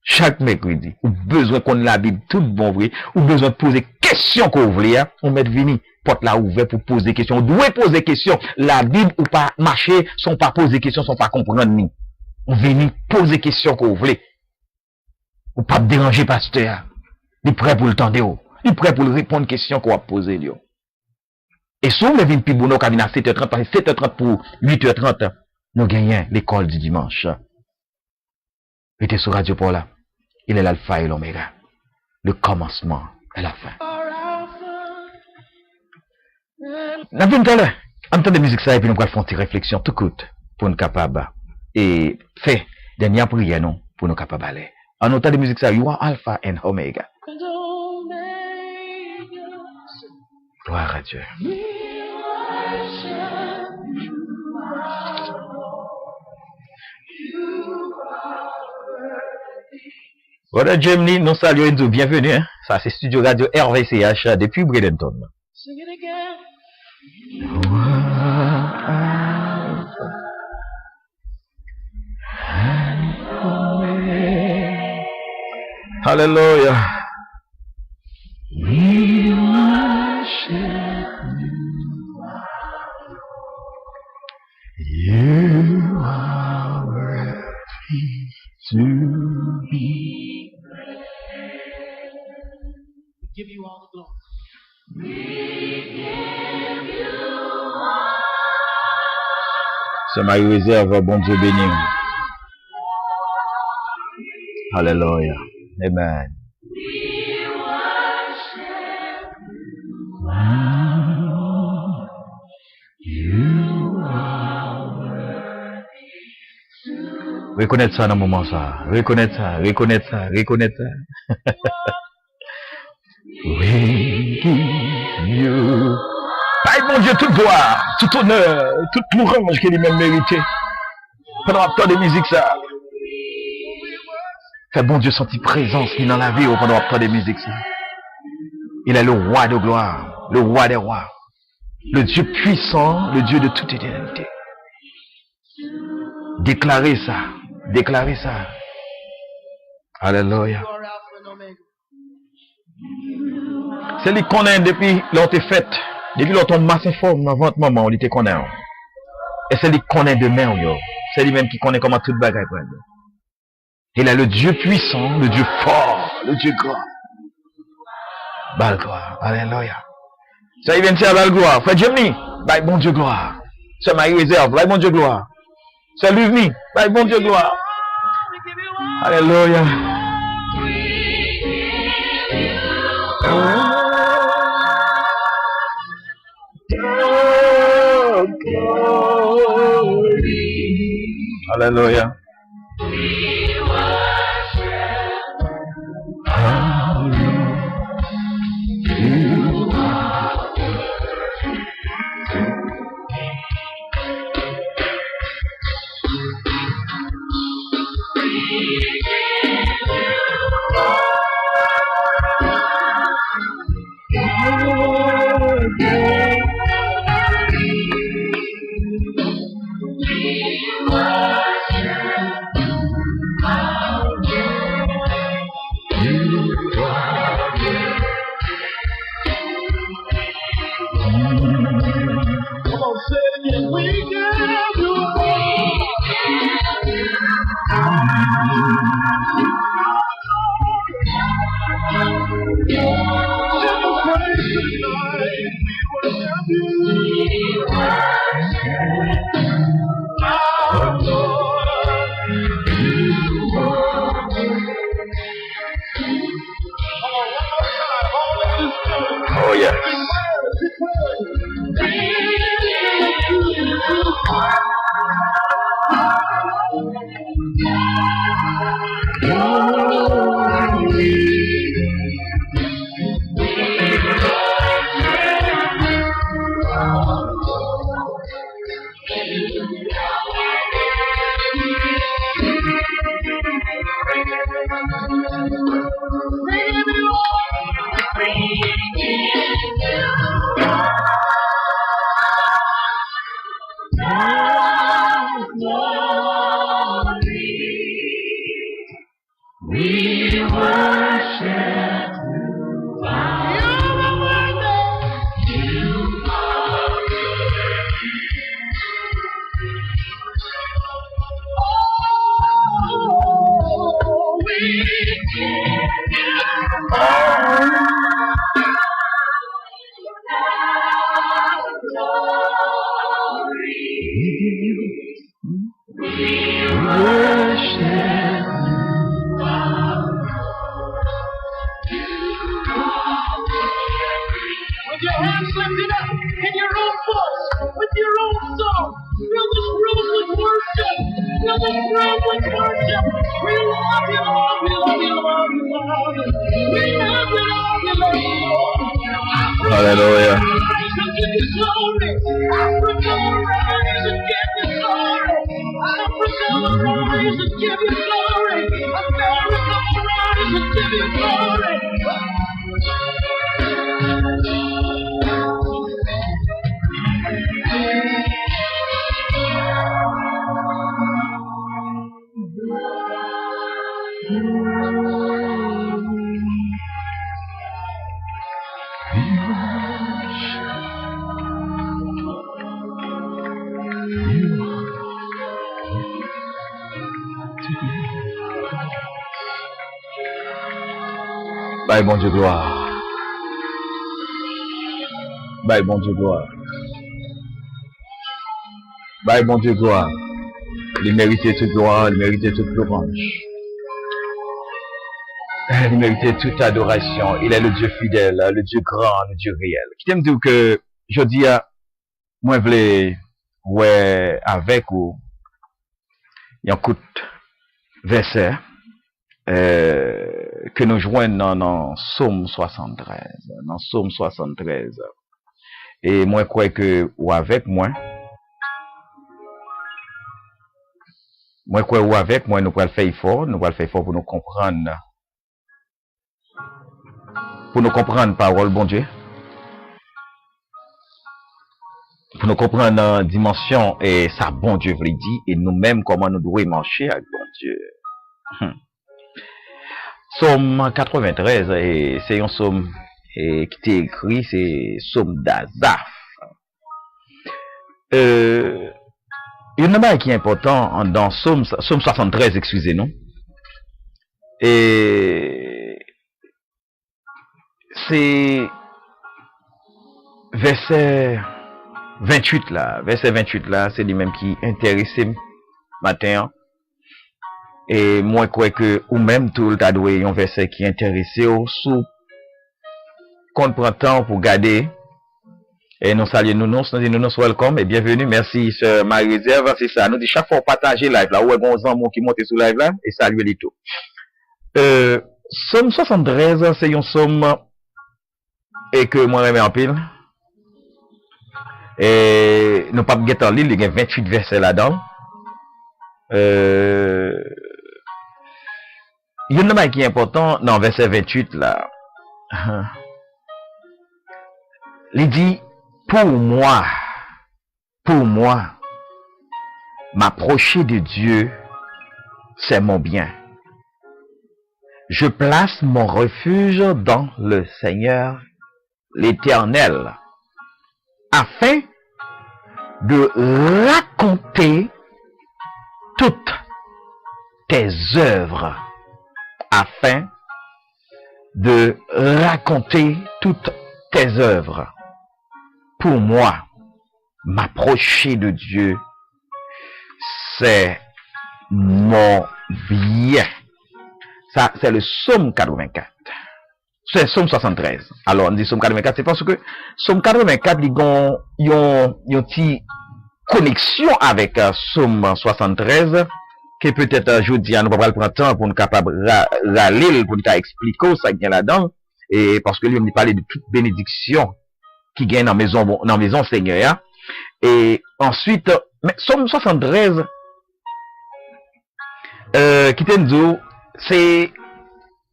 Chaque mercredi, ou besoin qu'on la Bible tout bon vrai, ou besoin de poser questions qu'on voulait, on met vini, porte là ouvert pour poser des questions. On doit poser des questions. La Bible ou pas marcher, sont pas poser des questions, sont pas comprendre ni. On vient poser des questions qu'on voulait. Ou pas déranger pasteur. Il est prêt pour le tendre. Il est prêt pour répondre aux questions qu'on va poser. Et si on vient plus bon, nous avons à 7h30, parce que 7h30 pour 8h30, nous gagnons l'école du dimanche. Mettez sur Radio Paula. Il est l'alpha et l'oméga. Le commencement et la fin. Nous avons entendre musique ça et puis nous allons faire une petite réflexion tout court pour nous capables. Et fait dernière prière non pour nous capables aller. En entendant de musique ça, you are alpha and omega. Gloire à Dieu. Voilà, Gemini, nous saluons et nous bienvenue. Hein? Ça, c'est Studio Radio RVCH depuis Bradenton. Hallelujah. We worship you. You are worthy to be praised. We give you all the glory. We give you all. C'est ma réserve, bon Dieu béni. Hallelujah. Amen. We worship you. Are worthy. Reconnaître ça dans le moment ça. Reconnaître ça, reconnaître ça, reconnaître ça. We give you. Aïe mon Dieu, toute gloire, tout honneur, toute louange qu'il est même mérité. Pendant un temps de musique ça. Fait bon Dieu sentir présence qui est dans la vie pendant un temps de musique ça. Il est le roi de gloire, le roi des rois, le Dieu puissant, le Dieu de toute éternité. Déclarez ça, déclarez ça. Alléluia. C'est lui qu'on a depuis l'autre fête, depuis l'autre masse informe dans votre maman, on était qu'on a. Et c'est lui qu'on a demain, yo. C'est lui même qui connaît comment tout bagaille pour nous. Il est le Dieu puissant, le Dieu fort, le Dieu grand. Bal gloire, alléluia. Ça y vient de faire bal gloire. Frère Gemini, bye bon Dieu gloire. C'est ma réserve, bye bon Dieu gloire. C'est Luvni, bye bon Dieu gloire. Alléluia. Alléluia. With your hands lifted up in your own voice, with your own song, fill this room with worship. Fill this room with worship. We love you, Lord. We love you, Lord. We love you. We love you, Lord. We love you, Lord. Hallelujah. Rise and give you glory. Africa, rise and give you glory. Africa, rise and give you glory. America, rise and give you glory. Bye, bon Dieu, gloire. Bye, bon Dieu, gloire. Bye, bon Dieu, gloire. Il méritait toute gloire, il méritait toute louange. Il méritait toute adoration. Il est le Dieu fidèle, le Dieu grand, le Dieu réel. Qui t'aime dire que, je dis, moi, je voulais, ouais, avec ou, il y a un coup de verset, que nous joignons dans Psaume 73. Dans Psaume 73. Et moi, je crois que, ou avec moi, je crois ou avec moi, nous pouvons le faire fort, pour nous comprendre. Pour nous comprendre parole, bon Dieu. Pour nous comprendre la dimension et ça, bon Dieu, vous dit, et nous-mêmes, comment nous devons marcher avec bon Dieu. Psaume 93, et c'est un psaume qui est écrit, c'est psaume d'Asaph. Il y a un débat qui est important dans psaume 73, excusez-nous. Et c'est verset 28 là, c'est lui-même qui intéressé matin. Et moi, je crois que, ou même tout le tas de un verset qui intéressé au sous, qu'on prend temps pour garder. Et nous saluons nous welcome et bienvenue. Merci, sœur Marie-Réserve. C'est ça. Nous dit chaque fois partager live là, où est bon gens qui montent sur live là, et saluer les tout. Somme 73, c'est une somme, et que moi, j'aime en pile. Et, nous pas guetter en ligne, il y a 28 versets là-dedans. Il y a un débat qui est important dans verset 28 là. Il dit, pour moi, m'approcher de Dieu, c'est mon bien. Je place mon refuge dans le Seigneur, l'Éternel, afin de raconter toutes tes œuvres. Afin de raconter toutes tes œuvres. Pour moi, m'approcher de Dieu, c'est mon bien. Ça, c'est le psaume 84. C'est psaume 73. Alors, on dit psaume 84, c'est parce que psaume 84, il y a une petite connexion avec psaume 73, que peut-être, je dis, nous va prendre le temps pour nous capable râler, pour nous expliquer ça qui est là-dedans, et parce que lui, on parle de toute bénédiction qui gagne dans maison Seigneur. Et ensuite, mais psaume 73, qui te dit, c'est,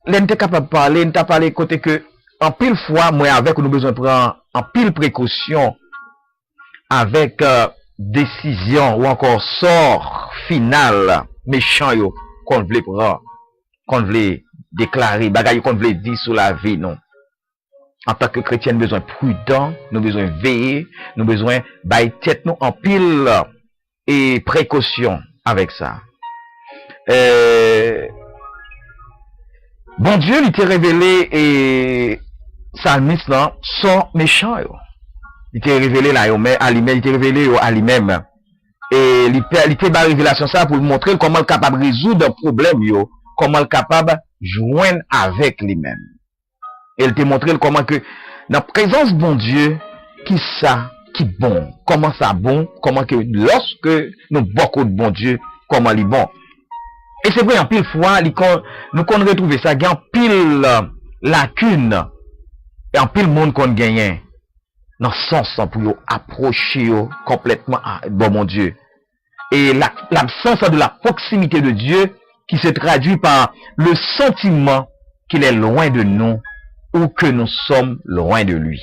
l'on est capable de parler, on t'a parlé côté que, en pile fois, moi, avec, nous besoin de prendre en pile précaution, avec, décision, ou encore sort final, méchant, yo, qu'on voulait prendre, qu'on voulait déclarer, bagaille qu'on voulait dire sur la vie, non. En tant que chrétien, nous besoin prudent, nous besoin veiller, nous besoin bailler tête nous en pile et précaution avec ça. Bon Dieu, il t'est révélé et psalmiste là, sont méchants. Il était révélé là, à lui-même, il était révélé à lui-même. Et il était par révélation ça pour montrer comment il est capable de résoudre un problème, comment il est capable de joindre avec lui-même. Et il te montré comment que, dans la présence de bon Dieu, qui ça, qui bon, comment ça bon, comment que lorsque nous beaucoup de bon Dieu, comment il est bon. Et c'est vrai, en pile fois, nous qu'on retrouve ça, il y a en pile lacune, et en pile monde qu'on gagne, dans le sens pour approcher complètement à bon Dieu. Et l'absence de la proximité de Dieu, qui se traduit par le sentiment qu'il est loin de nous, ou que nous sommes loin de lui.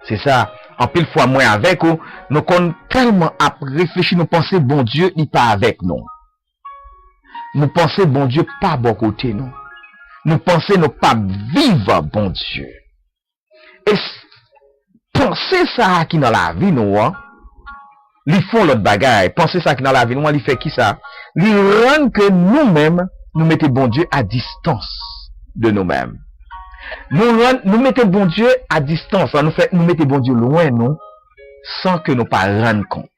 C'est ça. En pile fois, moi avec nous, nous qu'on tellement réfléchi, nous pensons bon Dieu, il pas avec nous. Nous pensons bon Dieu pas à bon côté nous. Nous pensons nous pas vivre bon Dieu. Et penser ça qui dans la vie nous, ils font l'autre bagaille. Penser ça qui dans la vie nous, ils fait qui ça? Ils rendent que nous-mêmes, nous mettons bon Dieu à distance de nous-mêmes. Nous mettons bon Dieu à distance. Nous mettons bon Dieu loin, nous, sans que nous pas rendre compte.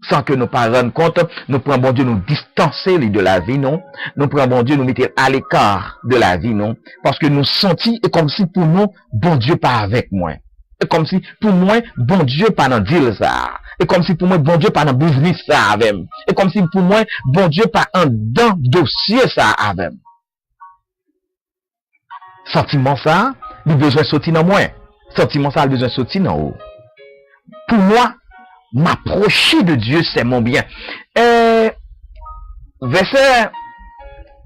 Sans que nous pas rendre compte, nous prenons bon Dieu nous distancer de la vie, non. Nous prenons bon Dieu nous mettre à l'écart de la vie, non. Parce que nous sentons, et comme si pour nous, bon Dieu pas avec moi. Et comme si pour moi, bon Dieu pas dans deal ça. Et comme si pour moi, bon Dieu pas dans business ça avec. Et comme si pour moi, bon Dieu pas dans dossier ça avec. Sentiment ça, il a besoin de sortir dans moi. Sentiment ça, il a besoin de sortir dans haut. Pour moi, m'approcher de Dieu, c'est mon bien. Verset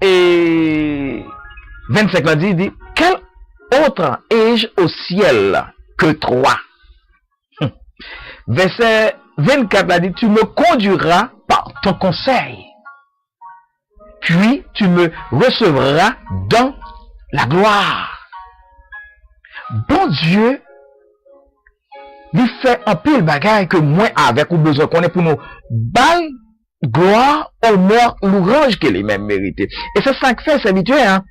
25 là dit, quel autre ai-je au ciel que toi? Verset 24 là dit, tu me conduiras par ton conseil. Puis tu me recevras dans la gloire. Bon Dieu, il fait un peu le bagage que moi avec ou besoin qu'on ait pour nous balle, gloire, honneur, l'ouvrage que les mêmes mérités. Et c'est ça que fait serviteur, hein.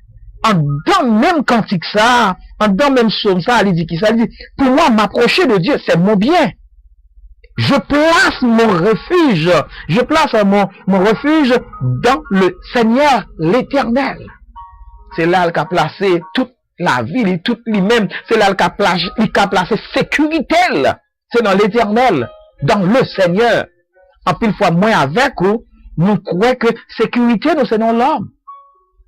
En dans même cantique ça, en dans même somme ça, il dit qui ça, il dit, pour moi, m'approcher de Dieu, c'est mon bien. Je place mon refuge, mon refuge dans le Seigneur, l'Éternel. C'est là qu'il a placé toute la vie, toute lui-même. C'est là qu'il a placé sécurité. C'est dans l'Éternel, dans le Seigneur. En pile fois, moi avec vous, nous croyons que sécurité, nous, c'est dans l'homme.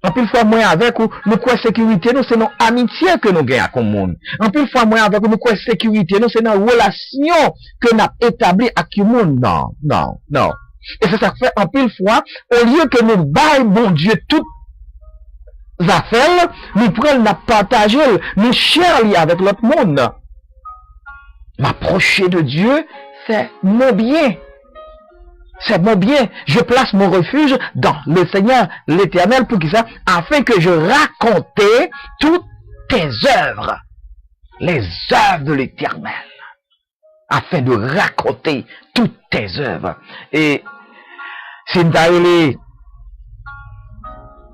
En pile fois, moi avec vous, nous croyons sécurité, nous, c'est dans l'amitié que nous gagnons comme monde. En pile fois, moi avec vous, nous croyons sécurité, nous, c'est dans la relation que nous avons établie avec le monde. Non. Et c'est ça que fait, en pile fois, au lieu que nous baillons, bon Dieu, tout affaires, nous prenons, nous partager, nous cherchons avec l'autre monde. M'approcher de Dieu, c'est mon bien. C'est mon bien. Je place mon refuge dans le Seigneur, l'Éternel, pour qui ça, afin que je raconte toutes tes œuvres. Les œuvres de l'Éternel. Afin de raconter toutes tes œuvres. Et, c'est une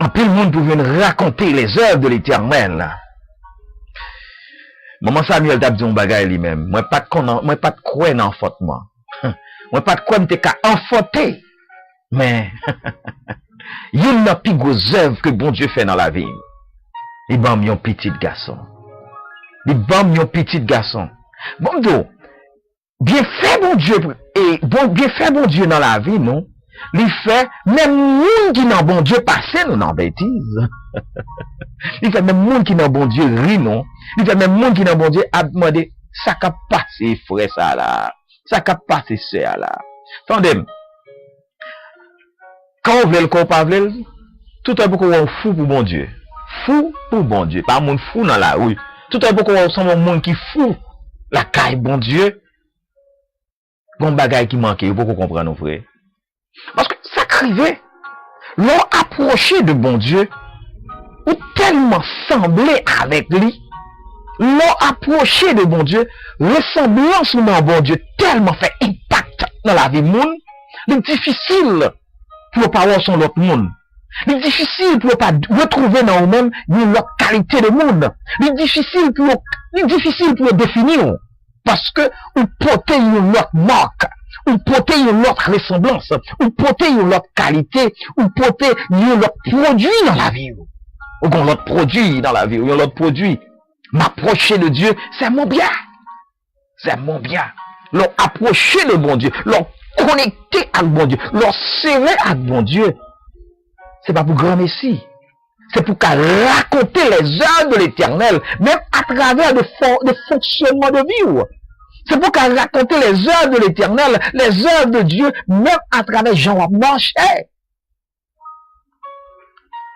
en plus, le monde pouvait raconter les œuvres de l'Éternel. Maman Samuel t'a dit un bagage lui-même. Moi, pas de quoi dans l'enfantement. Moi, pas de quoi m'te qu'à enfanter. Mais, il y a une plus grosse œuvre que bon Dieu fait dans la vie. Il bat mon petit garçon. Bon Dieu, bien fait bon Dieu, et bien fait bon Dieu dans la vie, non? Il fait, même monde qui n'a bon Dieu passé, nous n'en bêtise. Il fait même monde qui n'a bon Dieu ri, non. Il fait même monde qui n'a bon Dieu a demandé, ça qu'a passé, frère, ça là. Ça qu'a passé, ça là. Attendez. Quand on veut le corps, pas veut, tout un peu qu'on est fou pour bon Dieu. Fou pour bon Dieu. Pas un monde fou dans la rue. Tout un peu qu'on est un monde qui fou. La caille, bon Dieu. Bon bagage qui manque, il faut qu'on comprenne, nos frères. Parce que ça crivait, l'on approché de bon Dieu, ou tellement semblé avec lui, l'on approché de bon Dieu, ressemblance à bon Dieu tellement fait impact dans la vie monde, c'est difficile pour pas voir son autre monde. C'est difficile pour pas retrouver dans nous-mêmes une autre qualité de monde. C'est difficile pour définir. parce que ou porter une autre marque, ou porter une autre ressemblance, ou porter une autre qualité, ou porter un autre produit dans la vie. Ou qu'on l'autre produit dans la vie, ou l'autre produit. M'approcher de Dieu, c'est mon bien. C'est mon bien. Leur approcher de bon Dieu, leur connecter avec bon Dieu, leur serrer avec bon Dieu. C'est pas pour grand messie. C'est pour qu'à raconter les œuvres de l'Éternel, même à travers des fonctionnements de vie. C'est pour qu'à raconter les œuvres de l'Éternel, les œuvres de Dieu, même à travers Jean marché.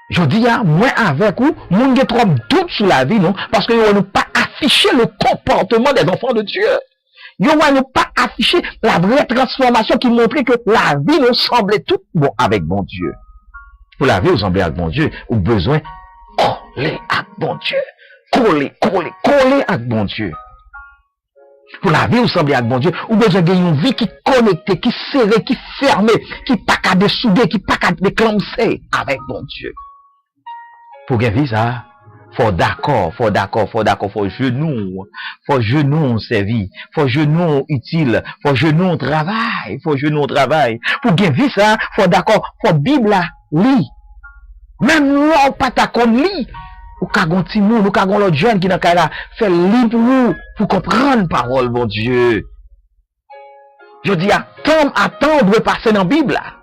Je dis, moi avec vous, nous n'avons trop doute sur la vie, non? Parce que nous n'avons pas affiché le comportement des enfants de Dieu. Nous n'avons pas affiché la vraie transformation qui montrait que la vie nous semblait tout bon avec bon Dieu. Pour la vie, vous semblez avec bon Dieu, ou besoin coller avec bon Dieu. Coller avec bon Dieu. Pour la vie, vous semblez avec bon Dieu, ou besoin d'une vie qui connectée, qui serrée, qui fermée, qui pas qu'à dessouder, qui pas qu'à déclencher avec bon Dieu. Pour gagner ça, faut d'accord, faut genou servi, faut genou utile, faut genou travail. Pour gagner ça, faut d'accord, faut Bible là, lit. Même nous, pas ta comme lit. Ou kagon timou, ou kagon l'autre jeune qui dans là, fait lit pour nous, pour comprendre parole, bon Dieu. Je dis, temps à temps, on doit passer dans la Bible là.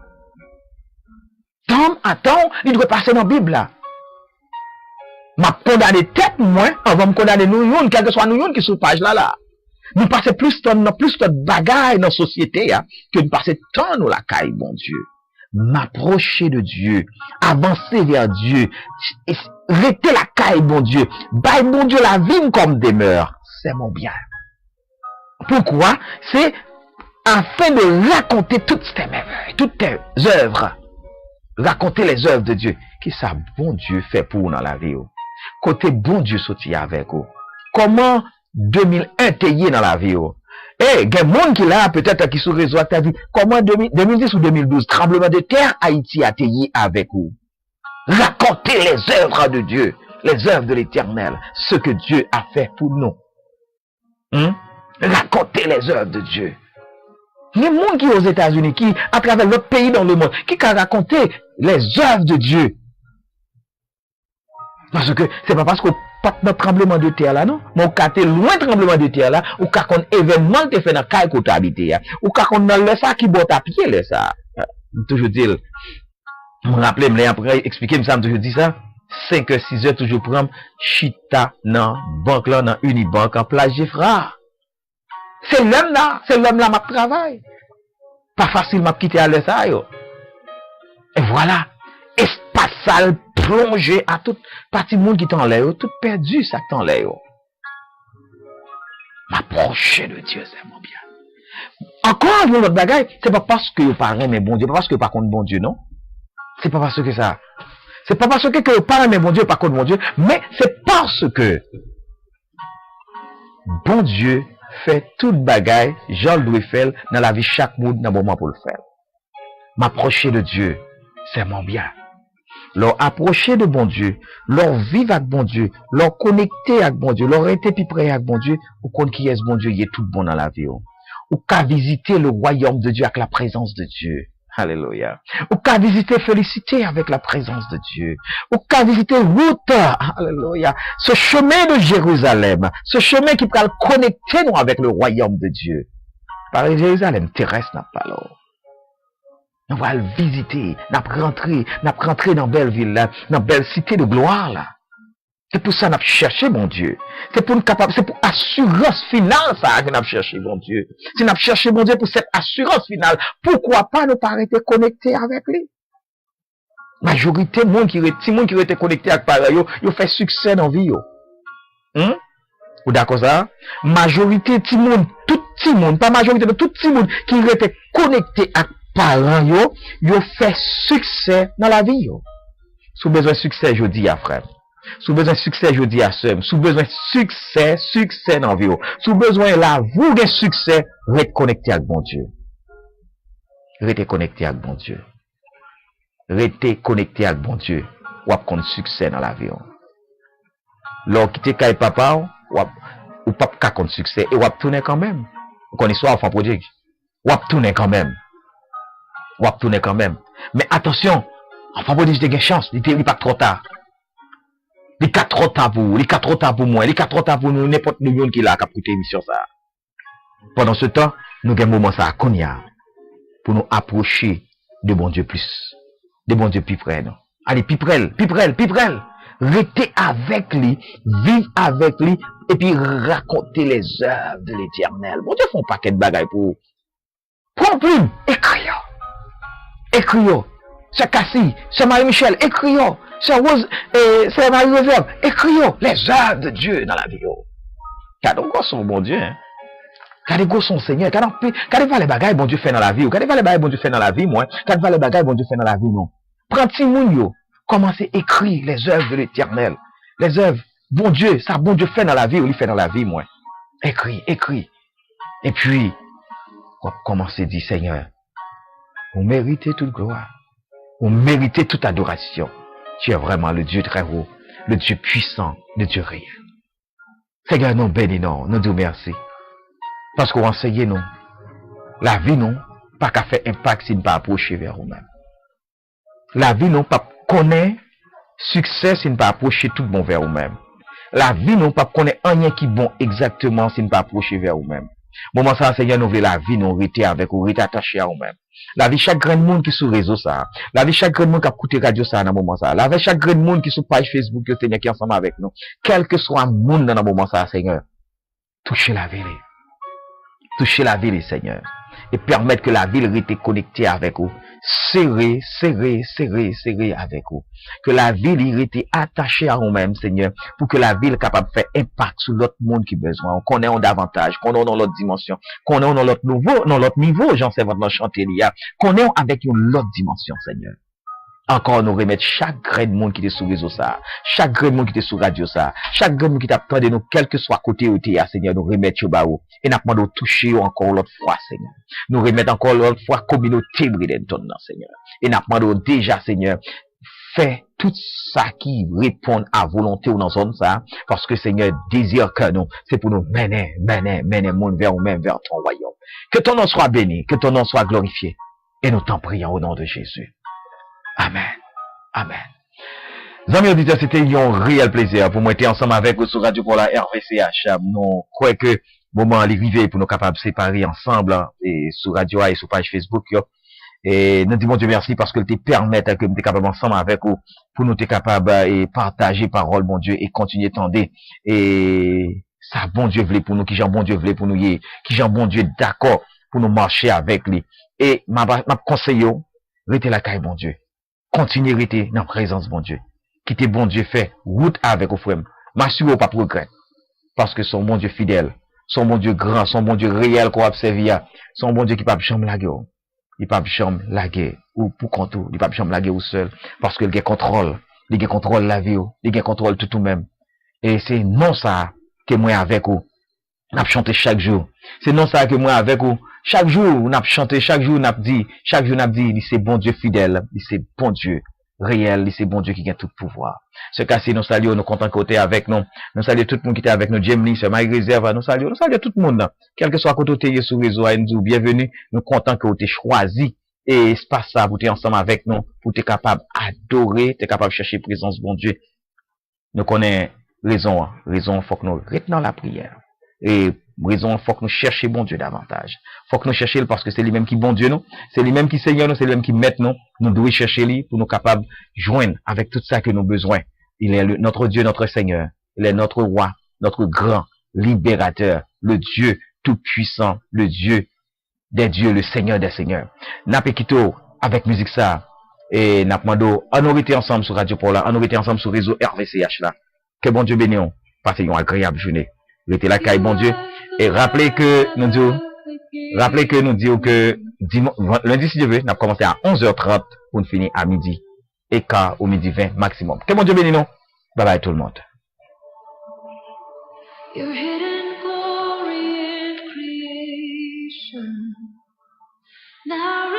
Temps à temps, il doit passer dans la Bible là. M'a condamné tête moi avant me condamner nous quel que soit nous qui sur page là. Nous passer plus de bagaille dans la société que nous passer temps dans la caille bon Dieu. M'approcher de Dieu, avancer vers Dieu, rester la caille bon Dieu, bail bon Dieu la vie comme demeure, c'est mon bien. Pourquoi? C'est afin de raconter toutes tes merveilles, toutes tes œuvres. Raconter les œuvres de Dieu. Qu'est-ce que bon Dieu fait pour nous dans la vie? Côté bon Dieu sorti avec vous. Comment 2001 t'es dans la vie? Eh, il y a des gens qui là, peut-être qui sont réseau ta vie. Comment 2010 ou 2012, tremblement de terre, Haïti a été avec vous. Racontez les œuvres de Dieu, les œuvres de l'Éternel, ce que Dieu a fait pour nous. Racontez les œuvres de Dieu. Les gens qui sont aux États-Unis, qui, à travers l'autre pays dans le monde, qui ont raconté les œuvres de Dieu. Parce que c'est pas parce qu'on pas de tremblement de terre là, non? Mais on a loin de tremblement de terre là, ou quand on événement te fait dans le cas où tu habites, ou quand on a le ça qui botte à pied, là, ça. Toujours dire, je me rappelle, je après expliquer, ça, toujours dit ça. 5 heures, 6 heures, toujours prendre chita dans banque là, dans Unibank, en plage Geffra. C'est l'homme là, ma travail. Pas facile, m'a quitter à l'aise, ça, yo. Et voilà. Espace plongé à tout partie monde qui t'en l'air, tout perdu, ça t'en l'air. M'approcher de Dieu, c'est mon bien. Encore une autre bagaille, c'est pas parce que vous parlez, mais bon Dieu, pas parce que par contre bon Dieu, non? C'est pas parce que ça. C'est pas parce que vous parlez, mais bon Dieu, par contre bon Dieu, mais c'est parce que bon Dieu fait toute bagaille, Jean doit faire dans la vie chaque monde dans le moment pour le faire. M'approcher de Dieu, c'est mon bien. Leur approcher de bon Dieu, leur vivre avec bon Dieu, leur connecter avec bon Dieu, leur être plus près avec bon Dieu, ou qu'on qui est bon Dieu, il est tout bon dans la vie. Ou qu'à visiter le royaume de Dieu avec la présence de Dieu. Alléluia. Ou qu'à visiter félicité avec la présence de Dieu. Ou qu'à visiter route. Alléluia. Ce chemin de Jérusalem. Ce chemin qui peut connecter nous avec le royaume de Dieu. Par Jérusalem terrestre n'a pas l'or. On va le visiter. On va rentrer dans belle ville là. Dans belle cité de gloire là. C'est pour ça qu'on a cherché, mon Dieu. C'est pour assurance finale, ça, qu'on a cherché, mon Dieu. Si on a cherché, mon Dieu, pour cette assurance finale, pourquoi pas ne pas arrêter connecté avec lui? Majorité, monde qui était connecté avec pareil, yo fait succès dans la vie, yo. Ou d'accord ça? Majorité, tout le monde, pas majorité, mais tout le monde qui était connecté avec parents, yo fait succès dans la vie, yo. Sous besoin de succès, je dis à frère. Sous besoin de succès, je dis à soeur. Sous besoin de succès dans la vie. Sous besoin là, vous de succès, restez connecté avec bon Dieu. Restez connecté avec bon Dieu. Restez connecté avec bon Dieu. Ou avez succès dans la vie. Lors quitter kay papa, ou pas qu'à compte succès, et ou tourner quand même. Vous connaissez enfant prodigue. Ou tourner quand même. Ou tourner quand même. Mais attention, enfant prodigue, j'ai une chance, il n'est pas trop tard. Il est trop tard pour vous, il est trop tard pour moi, il est trop tard pour nous, n'importe nous qui l'a capté émission ça. Pendant ce temps, nous avons un moment ça à Konya pour nous approcher de bon Dieu plus. De bon Dieu plus près, non. Allez, plus près. Restez avec lui, vivre avec lui, et puis raconter les œuvres de l'éternel. Bon Dieu, font un paquet de bagailles pour vous. Prends plume, écris-yo. C'est Cassie, c'est Marie-Michel, écris-yo. C'est Rose, c'est Marie-Réserve, écris-yo. Les œuvres de Dieu dans la vie, yo. Regardez quoi son bon Dieu, hein. Regardez quoi son Seigneur, regardez les bagailles bon Dieu fait dans la vie, regardez les bagailles bon Dieu fait dans la vie, moi. Regardez les bagailles bon Dieu fait dans la vie, non. Prends petit moun yo. Commencez à écrire les œuvres de l'éternel. Les œuvres, bon Dieu, ça bon Dieu fait dans la vie, ou il fait dans la vie, moi. Écris. Et puis, on commence à dire, Seigneur, vous méritez toute gloire. Vous méritez toute adoration. Tu es vraiment le Dieu très haut, le Dieu puissant, le Dieu réel. Seigneur, nous bénissons, nous disons merci. Parce qu'on enseigne nous. La vie, non, pas qu'à faire impact si nous pas approcher vers nous-mêmes. La vie, non, pas connaît succès si nous pas approcher tout bon vers nous-mêmes. La vie, non, pas connaît rien qui bon exactement si nous pas approcher vers nous-mêmes. Moment ça, Seigneur, nous voulons la vie, nous rester avec nous, rester attaché à nous-mêmes. La vie, chaque grand monde qui est sur le réseau, ça. La vie, chaque grand monde qui a écouté radio, ça, dans le moment, ça. La vie, chaque grand monde qui est sur page Facebook, Seigneur, qui est ensemble avec nous. Quel que soit le monde dans le moment, ça, Seigneur. Touchez la vie. Touchez la ville, Seigneur. Et permettre que la ville reste connectée avec vous. Serré avec vous. Que la ville reste attachée à vous-même, Seigneur. Pour que la ville capable de faire impact sur l'autre monde qui a besoin. Qu'on ait davantage. Qu'on ait dans l'autre dimension. Qu'on ait dans l'autre niveau. J'en sais votre chanter qu'on ait avec une l'autre dimension, Seigneur. Encore nous remettre chaque grain de monde qui est sur réseau ça, chaque grain de monde qui est sur radio ça, chaque grain de monde qui t'attend de nous, quel que soit côté où tu es, Seigneur, nous remettre au bas et nous demandons de toucher encore l'autre fois, Seigneur. Nous remettre encore l'autre fois communauté Bridenton, Seigneur. Et nous demandons déjà, Seigneur, fais tout ça qui répond à volonté ou dans zone ça, parce que Seigneur désire que nous, c'est pour nous mener le monde vers nous-mêmes, vers ton royaume. Que ton nom soit béni, que ton nom soit glorifié. Et nous t'en prions au nom de Jésus. Amen. Amis auditeurs, c'était un réel plaisir pour moi être ensemble avec vous sur Radio pour la RVCH. Nous croyons que moment est arrivé pour nous capables de séparer ensemble et sur Radio A et sur page Facebook. Et nous disons Dieu merci parce que te permettre que nous sommes capables ensemble avec vous pour nous être capables de partager parole, bon Dieu, et continuer à tendre. Et ça, bon Dieu voulait pour nous, qui Jean bon Dieu voulait pour nous, qui Jean bon Dieu d'accord pour nous marcher avec lui. Et ma conseille, restez la caille, bon Dieu. Continuez à rester dans la présence, bon Dieu. Quittez bon Dieu fait route avec vos frères. M'assurez pas progrès. Parce que son bon Dieu fidèle, son bon Dieu grand, son bon Dieu réel qu'on observe, son bon Dieu qui ne peut pas chambre la guerre. Il ne peut pas chambre la guerre. Ou pour contour. Il ne peut pas chambre la guerre ou seul. Parce que il contrôle. Il contrôle la vie. Il contrôle tout même. Et c'est non ça que moi avec vous. N'a chanté chaque jour. C'est non ça que moi avec vous. Chaque jour, n'a chanté, chaque jour, n'a dit, c'est bon Dieu fidèle, c'est bon Dieu réel, c'est bon Dieu qui a tout pouvoir. Ce cas-ci, nous saluons, nous comptons côté avec nous. Nous saluons tout le monde qui était avec nous, Jamie, c'est Marie-Réserve, nous saluons tout le monde. Quel que soit côté où sur le réseau, nous disons bienvenue, nous comptons que vous avez choisi, et c'est pas ça, vous êtes ensemble avec nous, pour être capable d'adorer, être capable de chercher présence, bon Dieu. Nous connaissons raison, faut que nous retenons la prière. Et raison, faut que nous cherchions bon Dieu davantage. Faut que nous cherchions parce que c'est lui-même qui bon Dieu nous, c'est lui-même qui Seigneur nous, c'est lui-même qui met nous. Nous devons chercher lui pour nous capables de joindre avec tout ça que nous avons besoin. Il est notre Dieu, notre Seigneur. Il est notre roi, notre grand libérateur, le Dieu tout puissant, le Dieu des dieux, le Seigneur des seigneurs. N'a pas quitté avec musique ça. Et n'a pas demandé, on aurait été ensemble sur Radio Paula, on aurait été ensemble sur le réseau RVCH là. Que bon Dieu bénisse, passez une agréable journée. Restez là, caille bon Dieu. Et rappelez que nous disons que lundi, si Dieu veut, nous avons commencé à 11h30 pour nous finir à midi et quart au midi 20 maximum. Que bon Dieu bénisse nous. Bye bye tout le monde. Your hidden glory in creation now